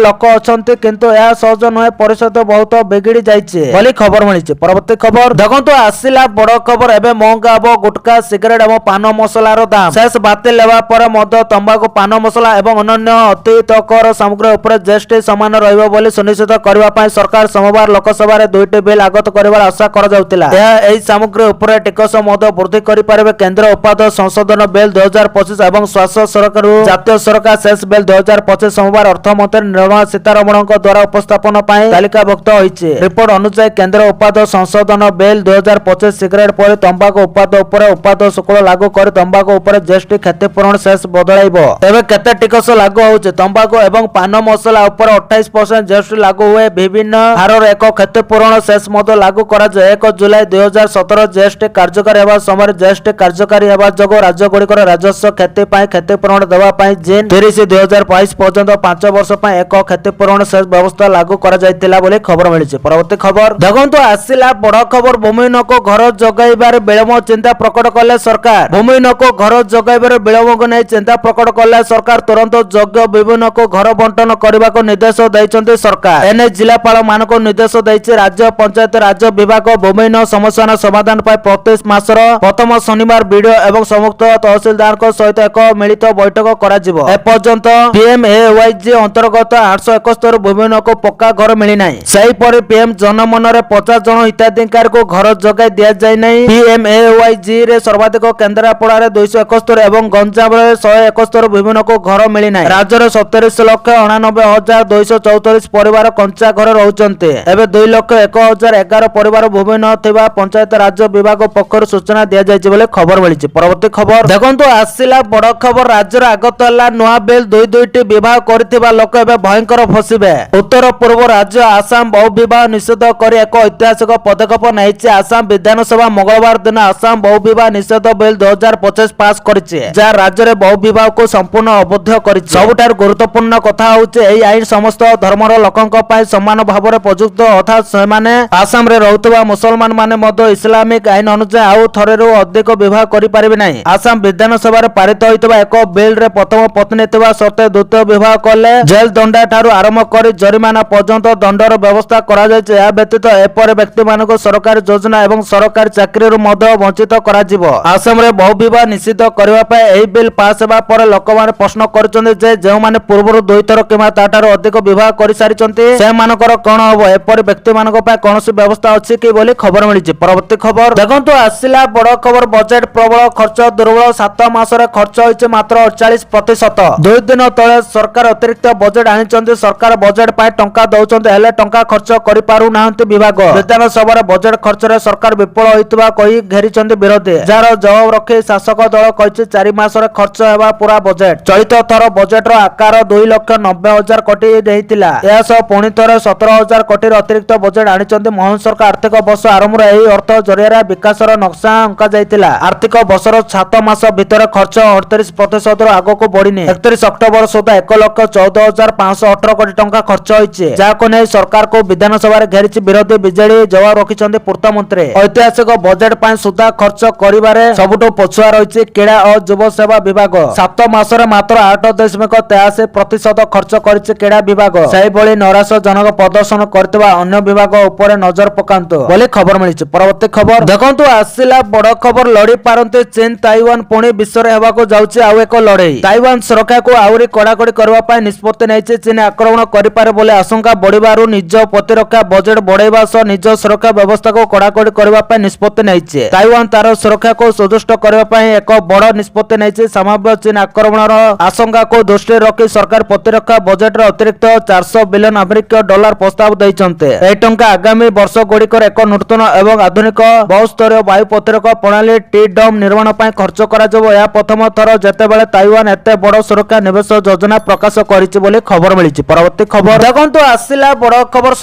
ଲୋକ ଅଛନ୍ତି, କିନ୍ତୁ ଏହା ସହଜ ନୁହେଁ। ପରିସ୍ଥିତି ବହୁତ ବିଗିଡି ଯାଇଛି ବୋଲି ଖବର ମିଳିଛି। ପରବର୍ତ୍ତୀ ଖବର ଦେଖନ୍ତୁ, ଆସିଲା ବଡ଼ ଖବର। ଏବେ ମହଙ୍ଗା ହେବ ଗୁଟଖା, ସିଗାରେଟ ଏବଂ ପାନ ମସଲାର ଦାମ। ସେସ୍ ବାତିଲ ହେବା ପରେ ମଧ୍ୟ ତମ୍ବାଖୁ, ପାନ ମସଲା ଏବଂ ଅନ୍ୟାନ୍ୟ ଅତିତକର ସାମଗ୍ରୀ ଉପରେ ଜିଏସଟି ସମାନ ରହିବ ବୋଲି ସୁନିଶ୍ଚିତ କରିବା ପାଇଁ ସରକାର ସୋମବାର ଲୋକସଭାରେ 2ଟି ବିଲ୍ ଆଗତ କରିବାର ଆଶା କରାଯାଉଥିଲା। ଏହା ଏହି ସାମଗ୍ରୀ ଉପରେ ଟିକସ ମଧ୍ୟ ବୃଦ୍ଧି କରିପାରିବେ। କେନ୍ଦ୍ର ଉତ୍ପାଦ ସଂଶୋଧନ ବିଲ୍ 2025 ଏବଂ ସ୍ୱାସ୍ଥ୍ୟ ସରକାରରୁ ଜାତୀୟ ସରକାର ସେସ୍ ବିଲ୍ 2025 ସୋମବାର ଅର୍ଥମନ୍ତ୍ରୀ ନିର୍ମଳା ସୀତାରମଣଙ୍କ ଦ୍ୱାରା ଉପସ୍ଥାପନ ପାଇଁ ତାଲିକାଭୁକ୍ତ ହୋଇଛି। ରିପୋର୍ଟ ଅନୁଯାୟୀ କେନ୍ଦ୍ର ଉତ୍ପାଦ ସଂଶୋଧନ ବିଲ୍ 2025 ସିଗାରେଟ ପରି ତମ୍ବାଖୁ ଉତ୍ପାଦ ଉପରେ ଉତ୍ପାଦ ଶୁଳ୍କ ଲାଗୁ କରି ତମ୍ବାଖୁ ଉପରେ ଜିଏସଟି କ୍ଷତିପୂରଣ ସେସ୍ ବଦଳାଇବ। ତେବେ କେତେ ଟିକସ ଲାଗୁ ହେଉଛି? ତମ୍ବାଖୁ ଏବଂ ପାନ ମସଲା ଉପରେ 28% ଜିଏସଟି ଲାଗୁ ହୁଏ। ବିଭିନ୍ନ ହାରର ଏକ କ୍ଷତିପୂରଣ ସେସ୍ ମଧ୍ୟ ଲାଗୁ କରାଯାଏ। 1 ଜୁଲାଇ 2017 ଜିଏସଟି କାର୍ଯ୍ୟକାରୀ ହେବା ସମୟରେ ଜିଏସଟି କାର୍ଯ୍ୟକାରୀ ହେବା ଯୋଗୁଁ ରାଜ୍ୟଗୁଡ଼ିକର ରାଜସ୍ୱ କ୍ଷତି ପାଇଁ କ୍ଷତିପୂରଣ ଦେବା ପାଇଁ ଜୁନ୍ 30, 2022 ପର୍ଯ୍ୟନ୍ତ 5 ବର୍ଷ ପାଇଁ ଏକ କ୍ଷତିପୂରଣ ସେସ୍ ବ୍ୟବସ୍ଥା ଲାଗୁ କରାଯାଇଥିଲା ବୋଲି ଖବର ମିଳିଛି। ପରବର୍ତ୍ତୀ ଖବର ଦେଖନ୍ତୁ, ଆସିଲା ବଡ଼ ଖବର। ଭୂମିହୀନଙ୍କୁ ଘର ଯୋଗାଇବାରେ ବିଳମ୍ବ ଚିନ୍ତା ପ୍ରକଟ କଲେ ସରକାର। ଭୂମିହୀନଙ୍କୁ ଘର ଯୋଗାଇବାରେ ବିଳମ୍ବକୁ ନେଇ ଚିନ୍ତା ପ୍ରକଟ କଲେ ସରକାର। ତୁରନ୍ତ ଯୋଗ୍ୟ ଭୂମିହୀନଙ୍କୁ ଘର ବଣ୍ଟନ କରିବାକୁ ନିର୍ଦ୍ଦେଶ ଦେଇଛନ୍ତି ସରକାର। ଏନେଇ ଜିଲ୍ଲାପାଳ ମାନଙ୍କୁ ନିର୍ଦ୍ଦେଶ ଦେଇଛି ରାଜ୍ୟ ପଞ୍ଚାୟତ ରାଜ ବିଭାଗ। ଭୂମିହୀନ ସମସ୍ୟାର ସମାଧାନ ପାଇଁ ପ୍ରତି ମାସର ପ୍ରଥମ ଶନିବାର ବିଡିଓ ଏବଂ ସମ୍ପୃକ୍ତ ତହସିଲଦାରଙ୍କ ସହିତ ଏକ ମିଳିତ ବୈଠକ କରାଯିବ। ଏପର୍ଯ୍ୟନ୍ତ ପିଏମଏୱାଇଜି ଅନ୍ତର୍ଗତ 871 ଭୂମିହୀନଙ୍କୁ ପକ୍କା ଘର ମିଳିନାହିଁ। ସେହିପରି ପିଏମ ଜନମନରେ 50 ଜଣ ହିତାଧିକାରୀଙ୍କୁ ଘର ଯୋଗାଇ ଦିଆଯାଇନାହିଁ। ପିଏମଏୱାଇଜି ରେ ସର୍ବାଧିକ କେନ୍ଦ୍ରାପଡ଼ାରେ 271 ଏବଂ ଗଞ୍ଜାମରେ 171 ଭୂମିହୀନଙ୍କୁ ଘର ମିଳିନାହିଁ। ରାଜ୍ୟରେ 37,89,234 ପରିବାର କଞ୍ଚା ଘରେ ରହୁଛନ୍ତି। ଏବେ 2,01,011 ପରିବାର ଭୂମିହୀନ ଥିବା ପଞ୍ଚାୟତ ରାଜ ବିଭାଗ ପକ୍ଷରୁ ସୂଚନା ଦିଆଯାଇଛି ବୋଲି ଖବର ମିଳିଛି। ପରବର୍ତ୍ତୀ ଖବର ଦେଖନ୍ତୁ, ଆସିଲା ବଡ଼ ଖବର। ରାଜ୍ୟରେ ଆଗତ ହେଲା ନୂଆ ବିଲ୍। ଦୁଇଟି ବିବାହ କରିଥିବା ଲୋକ ଏବେ ଭୟଙ୍କର ଫସିବେ। ଉତ୍ତର ପୂର୍ବ ରାଜ୍ୟ ଆସାମ ବହୁ ବିବାହ ନିଷେଧ କରି ଏକ ଐତିହାସିକ ପଦକ୍ଷେପ ନେଇଛି। ଆସାମ ବିଧାନସଭା ମଙ୍ଗଳବାର ଦିନ ଆସାମ ବହୁ ବିବାହ ନିଷେଧ ବିଲ୍ 2025 ପାସ୍ କରିଛି, ଯାହା ରାଜ୍ୟରେ ବହୁ ବିବାହକୁ ସମ୍ପୂର୍ଣ୍ଣ ଅବୈଧ କରିଛି। ସବୁଠାରୁ ଗୁରୁତ୍ୱପୂର୍ଣ୍ଣ କଥା ହେଉଛି ଏହି ଆଇନ ସମସ୍ତ ଧର୍ମର ଲୋକଙ୍କ ପାଇଁ ସମାନ ଭାବରେ ପ୍ରଯୁକ୍ତ, ଅର୍ଥାତ୍ ସେମାନେ ଆସାମରେ ରହୁଥିବା ମୁସଲମାନ ମାନେ ମଧ୍ୟ ଇସଲାମିକ ଆଇନ ଅନୁଯାୟୀ ଆଉ ଥରେରୁ ଅଧିକ ବିବାହ କରିପାରିବେ ନାହିଁ। ଆସାମ ବିଧାନସଭାରେ ପାରିତ ହୋଇଥିବା ଏକ ବିଲ୍ରେ ପ୍ରଥମ ପତ୍ନୀ ଥିବା ସତ୍ତ୍ୱେ ଦ୍ୱିତୀୟ ବିବାହ କଲେ ଜେଲ ଦଣ୍ଡା ଠାରୁ ଆରମ୍ଭ କରି ଜରିମାନା ପର୍ଯ୍ୟନ୍ତ ଦଣ୍ଡର ବ୍ୟବସ୍ଥା କରାଯାଇଛି। ଏହା ବ୍ୟତୀତ ଏପରି ବ୍ୟକ୍ତିମାନଙ୍କୁ ସରକାରୀ ଯୋଜନା ଏବଂ ସରକାରୀ ଚାକିରିରୁ ମଧ୍ୟ ବଞ୍ଚିତ କରାଯିବ। ଆସାମରେ ବହୁ ବିବାହ ନିଷିଦ୍ଧ କରିବା ପାଇଁ ଏହି ବିଲ୍ ପାସ୍ ହେବା ପରେ ଲୋକମାନେ ପ୍ରଶ୍ନ କରୁଛନ୍ତି ଯେ ଯେଉଁମାନେ ପୂର୍ବରୁ 2 ଥର କିମ୍ବା ତାଠାରୁ ଅଧିକ ବିବାହ କରିସାରିଛନ୍ତି ସେମାନଙ୍କର କ'ଣ ହେବ? ଏପରି ବ୍ୟକ୍ତିମାନଙ୍କ ପାଇଁ କୌଣସି ବ୍ୟବସ୍ଥା ଅଛି କି ବୋଲି ଖବର ମିଳିଛି। ପରବର୍ତ୍ତୀ ଖବର ଦେଖନ୍ତୁ, ଆସିଲା ବଡ଼ ଖବର। ବଜେଟ୍ ପ୍ରବଳ ଖର୍ଚ୍ଚ ଦୁର୍ବଳ। 7 ମାସରେ ଖର୍ଚ୍ଚ ହୋଇଛି ମାତ୍ର 48%। 2 ଦିନ ତଳେ ସରକାର ଅତିରିକ୍ତ ବଜେଟ୍ ଆଣିଛନ୍ତି। ସରକାର ବଜେଟ୍ ପାଇଁ ଟଙ୍କା ଦଉଛନ୍ତି, ହେଲେ ଟଙ୍କା ଖର୍ଚ୍ଚ କରିପାରୁନାହାନ୍ତି ବିଭାଗ। ବିଧାନସଭାରେ ବଜେଟ୍ ଖର୍ଚ୍ଚରେ ସରକାର ବିଫଳ ହୋଇଥିବା କହି ଘେରିଛନ୍ତି ବିରୋଧୀ, ଯାହାର ଜବାବ ରଖି ଶାସକ ଦଳ କହିଛି 4 ମାସରେ ଖର୍ଚ୍ଚ ହେବା ପୁରା ବଜେଟ୍। ଚଳିତ ଥର ବଜେଟ୍ର ଆକାର 2,90,000 କୋଟି ହେଇଥିଲା। ଏହା ସହ ପୁଣି ଥରେ 17,000 କୋଟିର ଅତିରିକ୍ତ ବଜେଟ୍ ଆଣିଛନ୍ତି ମୋହନ ସରକାର। ଆର୍ଥିକ ବର୍ଷ ଆରମ୍ଭରେ ଏହି ଅର୍ଥ ଜରିଆରେ ବିକାଶର ନକ୍ସା ଅଙ୍କା ଯାଇଥିଲା। ଆର୍ଥିକ ବର୍ଷର 7 ମାସ ଭିତରେ ଖର୍ଚ୍ଚ 38% ଆଗକୁ ବଢିନି। 31 ଅକ୍ଟୋବର ସୁଦ୍ଧା 1,14,518 କୋଟି ଟଙ୍କା ଖର୍ଚ୍ଚ ହୋଇଛି, ଯାହାକୁ ନେଇ ସରକାରକୁ ବିଧାନସଭାରେ ଘେରିଛି ବିରୋଧୀ ବିଜେଡି। ଜବାବ ରଖିଛନ୍ତି ପୂର୍ତ୍ତମନ୍ତ୍ରୀ। ଐତିହାସିକ ବଜେଟ୍ ପାଇଁ ସୁଦ୍ଧା ଖର୍ଚ୍ଚ କରିବାରେ ସବୁଠୁ ପଛୁଆ ରହିଛି କ୍ରୀଡ଼ା ଓ ଯୁବ ସେବା ବିଭାଗ। 7 ମାସରେ ମାତ୍ର 8.83% ଖର୍ଚ୍ଚ କରିଛି କ୍ରୀଡ଼ା ବିଭାଗ। ସେହିଭଳି ନୈରାଶ୍ୟଜନକ ପ୍ରଦର୍ଶନ କରିଥିବା ଅନ୍ୟ ବିଭାଗ ଉପରେ ନଜର ପକାନ୍ତୁ ବୋଲି ଖବର ମିଳିଛି। ପରବର୍ତ୍ତୀ ଖବର ଦେଖନ୍ତୁ, ଆସିଲା ବଡ଼ ଖବର। ଲଢି ପାରନ୍ତି ଚୀନ ତାଇୱାନ। ପୁଣି ବିଶ୍ୱରେ ହେବାକୁ ଯାଉଛି ଆଉ ଏକ ଲଢେଇ। ତାଇୱାନ ସୁରକ୍ଷାକୁ ଆହୁରି କଡାକଡି କରିବା ପାଇଁ ନିଷ୍ପତ୍ତି ନେଇଛି। ଚୀନ ଆକ୍ରମଣ କରିପାରେ ବୋଲି ଆଶଙ୍କା ବଢିବାରୁ ନିଜ ପ୍ରତିରକ୍ଷା ବଜେଟ୍ ବଢାଇବା ସହ ନିଜ ସୁରକ୍ଷା ବ୍ୟବସ୍ଥାକୁ କଡାକଡି କରିବା ପାଇଁ ନିଷ୍ପତ୍ତି ନେଇଛି। ତାଇୱାନ ତାର ସୁରକ୍ଷାକୁ ସୁଦୃଢ଼ କରିବା ପାଇଁ ଏକ ବଡ଼ ନିଷ୍ପତ୍ତି ନେଇଛି। ସମ୍ଭାବ୍ୟ ଚୀନ ଆକ୍ରମଣର ଆଶଙ୍କାକୁ ଦୃଷ୍ଟିରେ ରଖି ସରକାର ପ୍ରତିରକ୍ଷା बजेट अतिरिक्त 400 बिलियन अमेरिकीय डॉलर प्रस्ताव दैछन्ते। एही टंका आगामी वर्ष गुड़िकर एक नूतन एवं आधुनिक बहुस्तरीय वायु प्रतिरोधक प्रणाली टी डम निर्माण ପାଇଁ खर्च କରାଯିବ। ଏହା ପ୍ରଥମ ଥର ଯେତେବେଳେ ତାଇୱାନ ଏତେ ବଡ଼ ସୁରକ୍ଷା ନିବେଶ ଯୋଜନା ପ୍ରକାଶ କରିଛି ବୋଲି ଖବର ମିଳିଛି। ପରବର୍ତ୍ତୀ ଖବର ଦେଖନ୍ତୁ ଆସିଲା ବଡ଼ ଖବର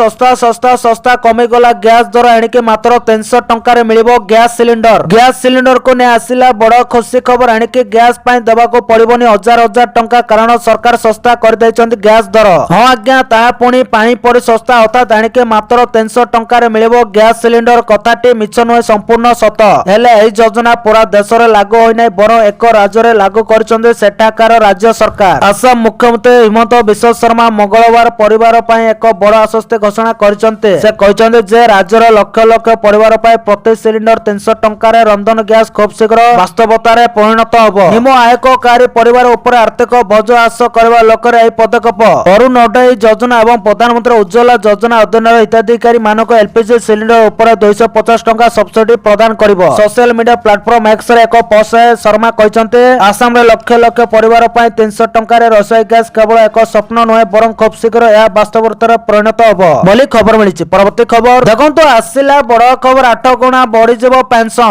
ଶସ୍ତା କମିଗଲା ଗ୍ୟାସ ଦର ଏଣିକି ମାତ୍ର 300 ଟଙ୍କାରେ ମିଳିବ ଗ୍ୟାସ ସିଲିଣ୍ଡର। ଗ୍ୟାସ ସିଲିଣ୍ଡର କୁ ନେଇ ଆସିଲା ବଡ଼ ଖୁସି ଖବର ଏଣିକି ଗ୍ୟାସ ପାଇଁ ଦେବାକୁ ପଡ଼ିବନି ହଜାର ଟଙ୍କା କାରଣ ସରକାର ଶସ୍ତା କରିଦେଇଛନ୍ତି ଗ୍ୟାସ ଦର। ହଁ ଆଜ୍ଞା ତାହା ପୁଣି ପାଣି ପରି ଶସ୍ତା ଅର୍ଥାତ୍ ଏଣିକି ମାତ୍ର 300 ଟଙ୍କାରେ ମିଳିବ ଗ୍ୟାସ ସିଲିଣ୍ଡର। କଥାଟି ମିଛ ନୁହେଁ ସମ୍ପୂର୍ଣ୍ଣ ସତ। ହେଲେ ଏହି ଯୋଜନା ପୁରା ଦେଶରେ ଲାଗୁ ହୋଇନାହିଁ ବରଂ ଏକ ରାଜ୍ୟରେ ଲାଗୁ କରିଛନ୍ତି ସେଠାକାର ରାଜ୍ୟ ସରକାର। ଆସାମ ମୁଖ୍ୟମନ୍ତ୍ରୀ ହିମନ୍ତ ବିଶ୍ବ ଶର୍ମା ମଙ୍ଗଳବାର ପରିବାର ପାଇଁ ଏକ ବଡ଼ ଆଶ୍ୱସ୍ତି ଘୋଷଣା କରିଛନ୍ତି। ସେ କହିଛନ୍ତି ଯେ ରାଜ୍ୟର ଲକ୍ଷ ଲକ୍ଷ ପରିବାର ପାଇଁ ପ୍ରତି ସିଲିଣ୍ଡର 300 ଟଙ୍କାରେ ରନ୍ଧନ ଗ୍ୟାସ ଖୁବ୍ ଶୀଘ୍ର ବାସ୍ତବତାରେ ପରିଣତ ହେବ। ନିମ୍ନ ଆୟକକାରୀ ପରିବାର ଉପରେ ଆର୍ଥିକ ବୋଝ ହ୍ରାସ କରିବା ଲକ୍ଷ୍ୟରେ ଏହି ପଦକ୍ଷେପ। ଅରୁଣ ଉଦୟ ଯୋଜନା ଏବଂ ପ୍ରଧାନମନ୍ତ୍ରୀ ଉଜ୍ଜ୍ୱଲା ଯୋଜନା ଅଧୀନର ହିତାଧିକାରୀ ମାନଙ୍କୁ ଏଲପିଜି ସିଲିଣ୍ଡର ଉପରେ 250 ଟଙ୍କା ସବସିଡି ପ୍ରଦାନ କରିବ। ସୋସିଆଲ ମିଡିଆ ପ୍ଲାଟଫର୍ମ ଏକ୍ସରେ ଏକ ପୋଷ୍ଟରେ ଶର୍ମା କହିଛନ୍ତି ଆସାମରେ ଲକ୍ଷ ଲକ୍ଷ ପରିବାର ପାଇଁ 300 ଟଙ୍କାରେ ରୋଷେଇ ଗ୍ୟାସ କେବଳ ଏକ ସ୍ୱପ୍ନ ନୁହେଁ ବରଂ ଖୁବ୍ ଶୀଘ୍ର ଏହା ବାସ୍ତବତାରେ ପରିଣତ ହେବ ବୋଲି ଖବର ମିଳିଛି। ପରବର୍ତ୍ତୀ ଖବର ଦେଖନ୍ତୁ ଆସିଲା ବଡ଼ ଖବର 8 ଗୁଣା ବଢିଯିବ ପେନସନ।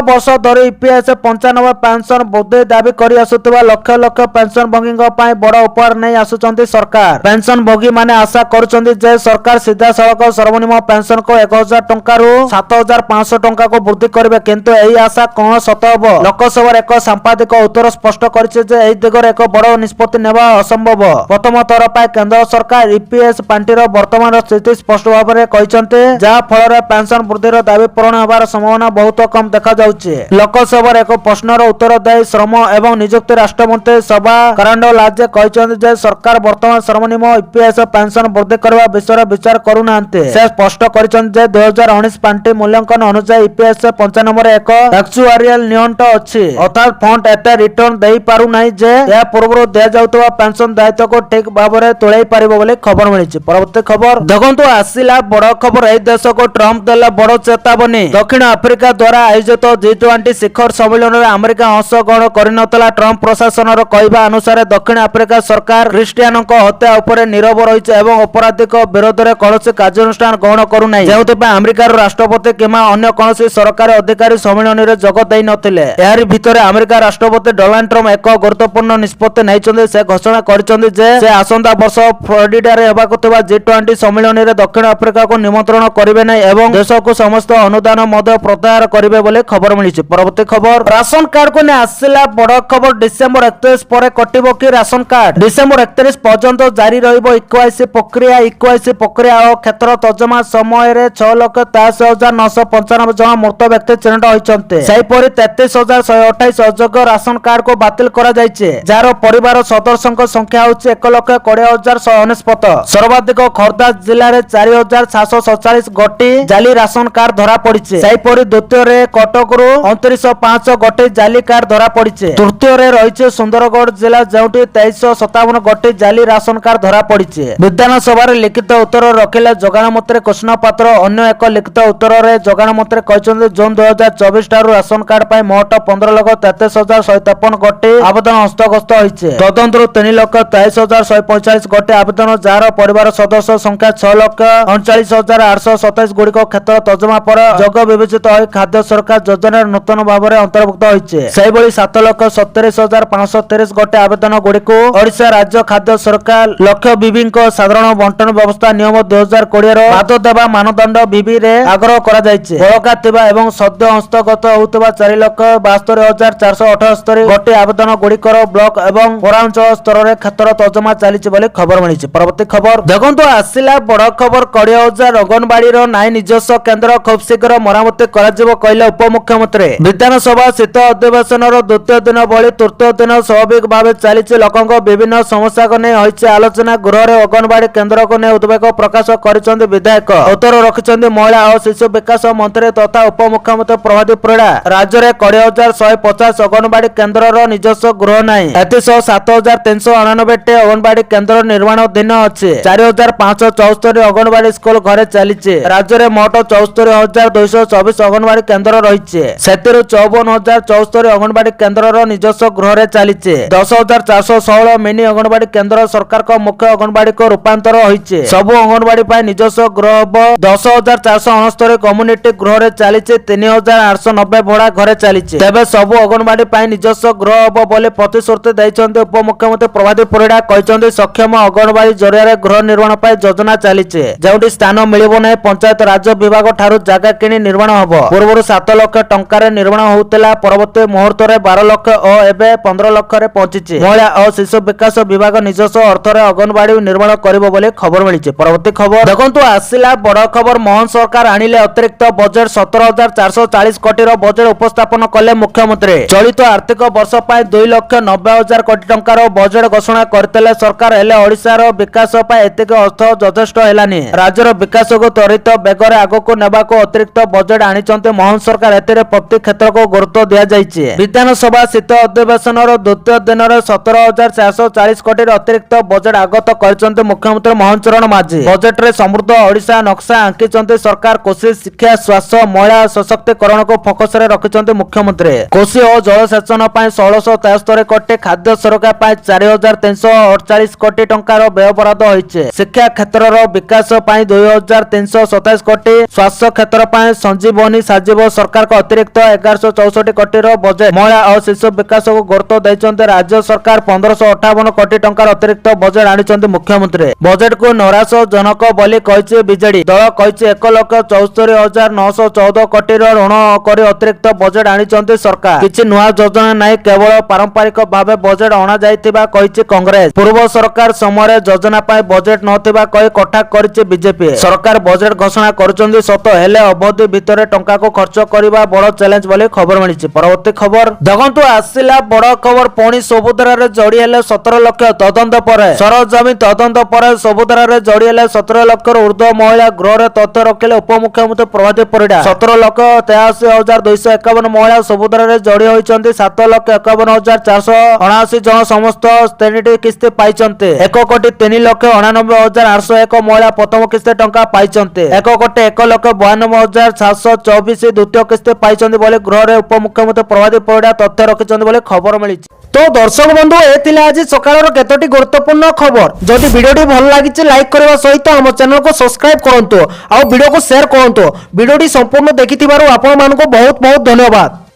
ବର୍ଷ ଧରି ଇପିଏସ୍ 95 ପେନସନ ବୃଦ୍ଧି ଦାବି କରି ଆସୁଥିବା ଲକ୍ଷ ଲକ୍ଷ ପେନସନ ଭୋଗୀଙ୍କ ପାଇଁ ବଡ଼ ଉପହାର ନେଇ ଆସୁଛନ୍ତି ସରକାର। ପେନସନ ଭୋଗୀ ମାନେ ଆଶା କରୁଛନ୍ତି ଯେ ସରକାର ସିଧାସଳଖ ସର୍ବନିମ୍ନ ପେନସନକୁ 1000 ଟଙ୍କାରୁ 7500 ଟଙ୍କାକୁ ବୃଦ୍ଧି କରିବେ କିନ୍ତୁ ଏହି ଆଶା କଣ ସତ ହେବ? ଲୋକସଭାରେ ଏକ ସାମ୍ବାଦିକ ଉତ୍ତର ସ୍ପଷ୍ଟ କରିଛି ଯେ ଏହି ଦିଗରେ ଏକ ବଡ଼ ନିଷ୍ପତ୍ତି ନେବା ଅସମ୍ଭବ। ପ୍ରଥମ ଥର ପାଇଁ କେନ୍ଦ୍ର ସରକାର ଇପିଏସ୍ ପାଣ୍ଠିର ବର୍ତ୍ତମାନର ସ୍ଥିତି ସ୍ପଷ୍ଟ ଭାବରେ କହିଛନ୍ତି ଯାହା ଫଳରେ ପେନସନ ବୃଦ୍ଧିର ଦାବି ପୂରଣ ହେବାର ସମ୍ଭାବନା ବହୁତ କମ୍ ଦେଖାଯାଉଛି। ଲୋକସଭାରେ ଏକ ପ୍ରଶ୍ନର ଉତ୍ତର ଦେଇ ଶ୍ରମ ଏବଂ ନିଯୁକ୍ତି ରାଷ୍ଟ୍ରମନ୍ତ୍ରୀ ଶୋଭା କରାଣ୍ଡଲାଜେ କହିଛନ୍ତି ଯେ ସରକାର ବର୍ତ୍ତମାନ ସର୍ବନିମ୍ନ ଇପିଏସ୍ ପେନସନ ବୃଦ୍ଧି କରିବା ବିଷୟରେ ବିଚାର କରୁନାହାନ୍ତି। ସେ ସ୍ପଷ୍ଟ କରିଛନ୍ତି ଯେ 2019 ପାଣ୍ଠି ମୂଲ୍ୟାଙ୍କନ ଅନୁଯାୟୀ ଇପିଏସ୍ 95ରେ ଏକ ଆକ୍ଚୁଆରିଆଲ ନିଅଣ୍ଟ ଅଛି ଅର୍ଥାତ୍ ଫଣ୍ଡ ଏତେ ରିଟର୍ଣ୍ଣ ଦେଇପାରୁନାହିଁ ଯେ ଏହା ପୂର୍ବରୁ ଦିଆଯାଉଥିବା ପେନସନ ଦାୟିତ୍ୱକୁ ଠିକ ଭାବରେ ତୁଳାଇ ପାରିବ ବୋଲି ଖବର ମିଳିଛି। ପରବର୍ତ୍ତୀ ଖବର ଦେଖନ୍ତୁ ଆସିଲା ବଡ଼ ଖବର ଏହି ଦେଶକୁ ଟ୍ରମ୍ପ ଦେଲେ ବଡ଼ ଚେତାବନୀ। ଦକ୍ଷିଣ ଆଫ୍ରିକା ଦ୍ୱାରା ଆୟୋଜିତ G20 ଶିଖର ସମ୍ମିଳନୀରେ ଆମେରିକା ଅଂଶଗ୍ରହଣ କରିନଥିଲା। ଟ୍ରମ୍ପ ପ୍ରଶାସନର କହିବା ଅନୁସାରେ ଦକ୍ଷିଣ ଆଫ୍ରିକା ସରକାର ଖ୍ରୀଷ୍ଟିଆନଙ୍କ ହତ୍ୟା ଉପରେ ନୀରବ ରହିଛି ଏବଂ ଅପରାଧୀଙ୍କ ବିରୋଧରେ କୌଣସି କାର୍ଯ୍ୟାନୁଷ୍ଠାନ ଗ୍ରହଣ କରୁନାହିଁ ଯେଉଁଥିପାଇଁ ଆମେରିକାର ରାଷ୍ଟ୍ରପତି କିମ୍ବା ଅନ୍ୟ କୌଣସି ସରକାରୀ ଅଧିକାରୀ ସମ୍ମିଳନୀରେ ଯୋଗ ଦେଇନଥିଲେ। ଏହାରି ଭିତରେ ଆମେରିକା ରାଷ୍ଟ୍ରପତି ଡୋନାଲ୍ଡ ଟ୍ରମ୍ପ ଏକ ଗୁରୁତ୍ୱପୂର୍ଣ୍ଣ ନିଷ୍ପତ୍ତି ନେଇଛନ୍ତି। ସେ ଘୋଷଣା କରିଛନ୍ତି ଯେ ସେ ଆସନ୍ତା ବର୍ଷ ଫ୍ଲୋରିଡାରେ ହେବାକୁ ଥିବା G20 ସମ୍ମିଳନୀରେ ଦକ୍ଷିଣ ଆଫ୍ରିକାକୁ ନିମନ୍ତ୍ରଣ କରିବେ ନାହିଁ ଏବଂ ଦେଶକୁ ସମସ୍ତ ଅନୁଦାନ ମଧ୍ୟ ପ୍ରତ୍ୟାହାର କରିବେ ବୋଲି ଖବର ମିଳିଛି। ପରବର୍ତ୍ତୀ ଖବର ରାସନ କାର୍ଡକୁ ନେଇ ଆସିଲା ବଡ଼ ଖବର। ଡିସେମ୍ବର 31 ପରେ କଟିବ କି ରାସନ କାର୍ଡ? ଡିସେମ୍ବର 31 ପର୍ଯ୍ୟନ୍ତ ଜାରି ରହିବ ଇକେୱାଇସି ପ୍ରକ୍ରିୟା। ଇକେୱାଇସି ପ୍ରକ୍ରିୟା ଓ କ୍ଷେତ୍ର ତର୍ଜମା ସମୟରେ 6,83,995 ଜଣ ମୃତ ବ୍ୟକ୍ତି ଚିହ୍ନଟ ହୋଇଛନ୍ତି। ସେହିପରି 33,128 ଅଯୋଗ୍ୟ ରାସନ କାର୍ଡକୁ ବାତିଲ କରାଯାଇଛି ଯାହାର ପରିବାର ସଦସ୍ୟଙ୍କ ସଂଖ୍ୟା ହେଉଛି 1,20,199। ସର୍ବାଧିକ ଖୋର୍ଦ୍ଧା ଜିଲ୍ଲାରେ 4,747 ଗୋଟି ଜାଲି ରାସନ କାର୍ଡ ଧରା ପଡ଼ିଛି। ସେହିପରି ଦ୍ୱିତୀୟରେ କଟକରୁ 2905 ଗୋଟି ଜାଲି କାର୍ଡ ଧରା ପଡ଼ିଛି। ତୃତୀୟରେ ରହିଛି ସୁନ୍ଦରଗଡ଼ ଜିଲ୍ଲା ଯେଉଁଠି 2357 ଗୋଟି ଜାଲି ରାସନ କାର୍ଡ ଧରା ପଡ଼ିଛି। ବିଧାନସଭାରେ ଲିଖିତ ଉତ୍ତର ରଖିଲେ ଯୋଗାଣ ମନ୍ତ୍ରୀ କୃଷ୍ଣ ପାତ୍ର। ଅନ୍ୟ ଏକ ଲିଖିତ ଉତ୍ତରରେ ଯୋଗାଣ ମନ୍ତ୍ରୀ କହିଛନ୍ତି ଜୁନ 2024 ଠାରୁ ରାସନ କାର୍ଡ ପାଇଁ ମୋଟ 15,33,153 ଗୋଟି ଆବେଦନ ହସ୍ତଗତ ହୋଇଛି। ତଦନ୍ତରୁ 3,23,145 ଗୋଟି ଆବେଦନ ଯାହାର ପରିବାର ସଦସ୍ୟ ସଂଖ୍ୟା 6,39,827 ଗୁଡ଼ିକ କ୍ଷେତ୍ର ତର୍ଜମା ପରେ ଯୋଗ ବିବେଚିତ ହୋଇ ଖାଦ୍ୟ ସୁରକ୍ଷା ଯୋଜନାରେ ନୂତନ ଭାବରେ ଅନ୍ତର୍ଭୁକ୍ତ ହୋଇଛି। ସେହିଭଳି 7,70,530 ଗୋଟି ଆବେଦନ ଗୁଡ଼ିକୁ ଓଡ଼ିଶା ରାଜ୍ୟ ଖାଦ୍ୟ ସୁରକ୍ଷା ଲକ୍ଷ୍ୟ ବିବିଙ୍କ ସାଧାରଣ ବଣ୍ଟନ ବ୍ୟବସ୍ଥା ନିୟମ 2020ର ବାଦ ଦେବା ମାନଦଣ୍ଡ ବିବିରେ ଆଗ୍ରହ କରାଯାଇଛି। ବଳକା ଥିବା ଏବଂ ସଦ୍ୟ ହସ୍ତଗତ ହେଉଥିବା 4,72,478 ଗୋଟି ଆବେଦନ ଗୁଡ଼ିକର ବ୍ଲକ ଏବଂ ପୌରାଞ୍ଚଳ ସ୍ତରରେ କ୍ଷେତ୍ର ତର୍ଜମା ଚାଲିଛି ବୋଲି ଖବର ମିଳିଛି। ପରବର୍ତ୍ତୀ ଖବର ଦେଖନ୍ତୁ ଆସିଲା ବଡ଼ ଖବର। 20,000 ଅଙ୍ଗନବାଡିର ନାହିଁ ନିଜସ୍ୱ କେନ୍ଦ୍ର ଖୁବ୍ ଶୀଘ୍ର ମରାମତି କରାଯିବ କହିଲେ ଉପମୁଖ୍ୟମନ୍ତ୍ରୀ। ବିଧାନସଭା ଶୀତ ଅଧିବେଶନର ଦ୍ୱିତୀୟ ଦିନ ଭଳି ତୃତୀୟ ଦିନ ସ୍ୱାଭାବିକ ଭାବେ ଚାଲିଛି। ଲୋକଙ୍କ ବିଭିନ୍ନ ସମସ୍ୟାକୁ ନେଇ ହୋଇଛି ଆଲୋଚନା। ଗୃହରେ ଅଙ୍ଗନବାଡି କେନ୍ଦ୍ରକୁ ନେଇ ଉଦ୍ବେଗ ପ୍ରକାଶ କରିଛନ୍ତି ବିଧାୟକ। ଉତ୍ତର ରଖିଛନ୍ତି ମହିଳା ଓ ଶିଶୁ ବିକାଶ ମନ୍ତ୍ରୀ ତଥା ଉପମୁଖ୍ୟମନ୍ତ୍ରୀ ପ୍ରଭାତୀ ପରିଡ଼ା। ରାଜ୍ୟରେ 20,150 ଅଙ୍ଗନବାଡି କେନ୍ଦ୍ରର ନିଜସ୍ୱ ଗୃହ ନାହିଁ। ଏଥିସହ 7,399ଟି ଅଙ୍ଗନବାଡି କେନ୍ଦ୍ର ନିର୍ମାଣାଧୀନ ଅଛି। 4,574 ଅଙ୍ଗନବାଡି ସ୍କୁଲ ଘରେ ଚାଲିଛି। ରାଜ୍ୟରେ ମୋଟ 74,224 ଅଙ୍ଗନବାଡି କେନ୍ଦ୍ର ରହିଛି। ସେଥିରୁ 54,074 ଅଙ୍ଗନବାଡି କେନ୍ଦ୍ରର ନିଜସ୍ୱ ଗୃହରେ ଚାଲିଛି। 10,416 ମିନି ଅଙ୍ଗନବାଡି କେନ୍ଦ୍ର କେନ୍ଦ୍ର ସରକାର ମୁଖ୍ୟ ଅଙ୍ଗନବାड़ी को रूपांतर होइছে सब अंगनवाड़ी पाई ନିଜସ୍ୱ गृह हब 10,469 कम्युनिटी गृह रे चलीचे 3,890 भड़ा घरे चलीचे तेबे सब अंगनवाड़ी पाई ନିଜସ୍ୱ गृह हब बोले प्रतिश्रुति दैछन्ते उपमुख्यमंत्री प्रभादेव परिडा कहछन्ते सक्षम अंगनवाड़ी जरिया गृह निर्माण पाई योजना चलीचे जोटी स्थान मिलिबो नै पंचायत राज विभाग ठारू जागा किनी निर्माण हबो पूर्वरु 7 लाख टंका रे निर्माण होउतला परवर्ती मुहूर्त रे 12 लाख ओ एबे 15 लाख रे पहुंचीचे महिला और शिशु विकास विभाग ନିଜସ୍ୱ अर्थ रे अंगनवाड़ी निर्माण करिबो बोले खबर मिलिचे परवर्ती खबर देखंतु आसिला बड़ खबर मोहन सरकार आनिले अतिरिक्त बजेट 17,440 कोटी रो बजेट उपस्थापन कले मुख्यमंत्री चलित आर्थिक वर्ष पाई 2,90,000 कोटी टंका रो बजेट घोषणा करतेले सरकार हेले ओडिसा रो विकास पाई एतिक अर्थ यथेष्ट हेलानी राज्यर विकास को त्वरित बेगरे आगो को नेबा को अतिरिक्त बजेट आनिचंते मोहन सरकार एतिरे प्रति क्षेत्र को गुरुत्व दिया जाइछे विधानसभा शीत अधिवेशन रो द्वितीय दिन रे 17,440 कोटी रो अतिरिक्त बजेट आगत करचंते मुख्यमंत्री मोहन चरण माझी बजेट रे समृद्ध ओडिसा नक्शा आंकिचंते सरकार कोशी शिक्षा स्वास्थ्य महिला सशक्तिकरण को फोकस रे रखिचंते मुख्यमंत्री कोशी और जलसेचन पाई 1673 कोटी खाद्य सुरक्षा पाई 4,348 कोटी टंका रो व्यय बराद होइछे शिक्षा क्षेत्र रो विकास पाई 2,327 कोटी स्वास्थ्य क्षेत्र पाई संजीवनी साजीव सरकार को अतिरिक्त 1164 कोटी रो बजेट महिला और शिशु विकास को गुरुत्व दैचंते राज्य सरकार 1558 कोटी टंका अतिरिक्त बजेट आनिचंते मुख्यमंत्री बजेट को निराशजनक बोली कहिছে बीजेडी दल कहिছে 1,74,914 कोटी रो ऋण करी अतिरिक्त बजेट आनिचंते सरकार किछि नुआ योजना नाही केवल पारंपरिक भाबे बजेट अणा जायतिबा कहिছে कांग्रेस पूर्व सरकार समय योजना पाई बजेट नथिबा कहि कटा करिছে बीजेपी सरकार बजेट घोषणा करूचंती सत हेले अवधि भितरे टंका को खर्च करिबा बड़ चैलेंज बोली खबर मिलिছে परवर्ती खबर देखंतु आसिला बड़ खबर पुणी सबुद्रा रे जोड़ी हेले 17 लाख तदंत पर सरजमी तदंत पर सबुद्रा रे जोड़ी हेले 17 लाख ऊर्ध्व महिला गृह रे तथ्य रखिले उपमुख्यमंत्री प्रभादेव परिडा 17,83,251 महिला सबुद्रा रे जोड़ी होइचंती 7,51,479 जन समस्त श्रेणी किस्ती पाइचंते 1,03,99,801 महिला प्रथम किस्ती टंका पाइचंते 1,01,92,724 द्वितीय किस्ती पाइचंती बोले गृह रे उपमुख्यमंत्री प्रभादेव परिडा तथ्य रखिचंती बोले खबर मिलिछि तो दर्शक बंधु एथिला आज सकाळर केतोटी गुरुत्वपूर्ण खबर जदि वीडियोटी भल लागिछि लाइक करबा सहित हम चैनल को सब्सक्राइब करंतु आ वीडियो को शेयर करंतु वीडियोटी संपूर्ण देखिथिबारु आपण मानको बहुत बहुत धन्यवाद।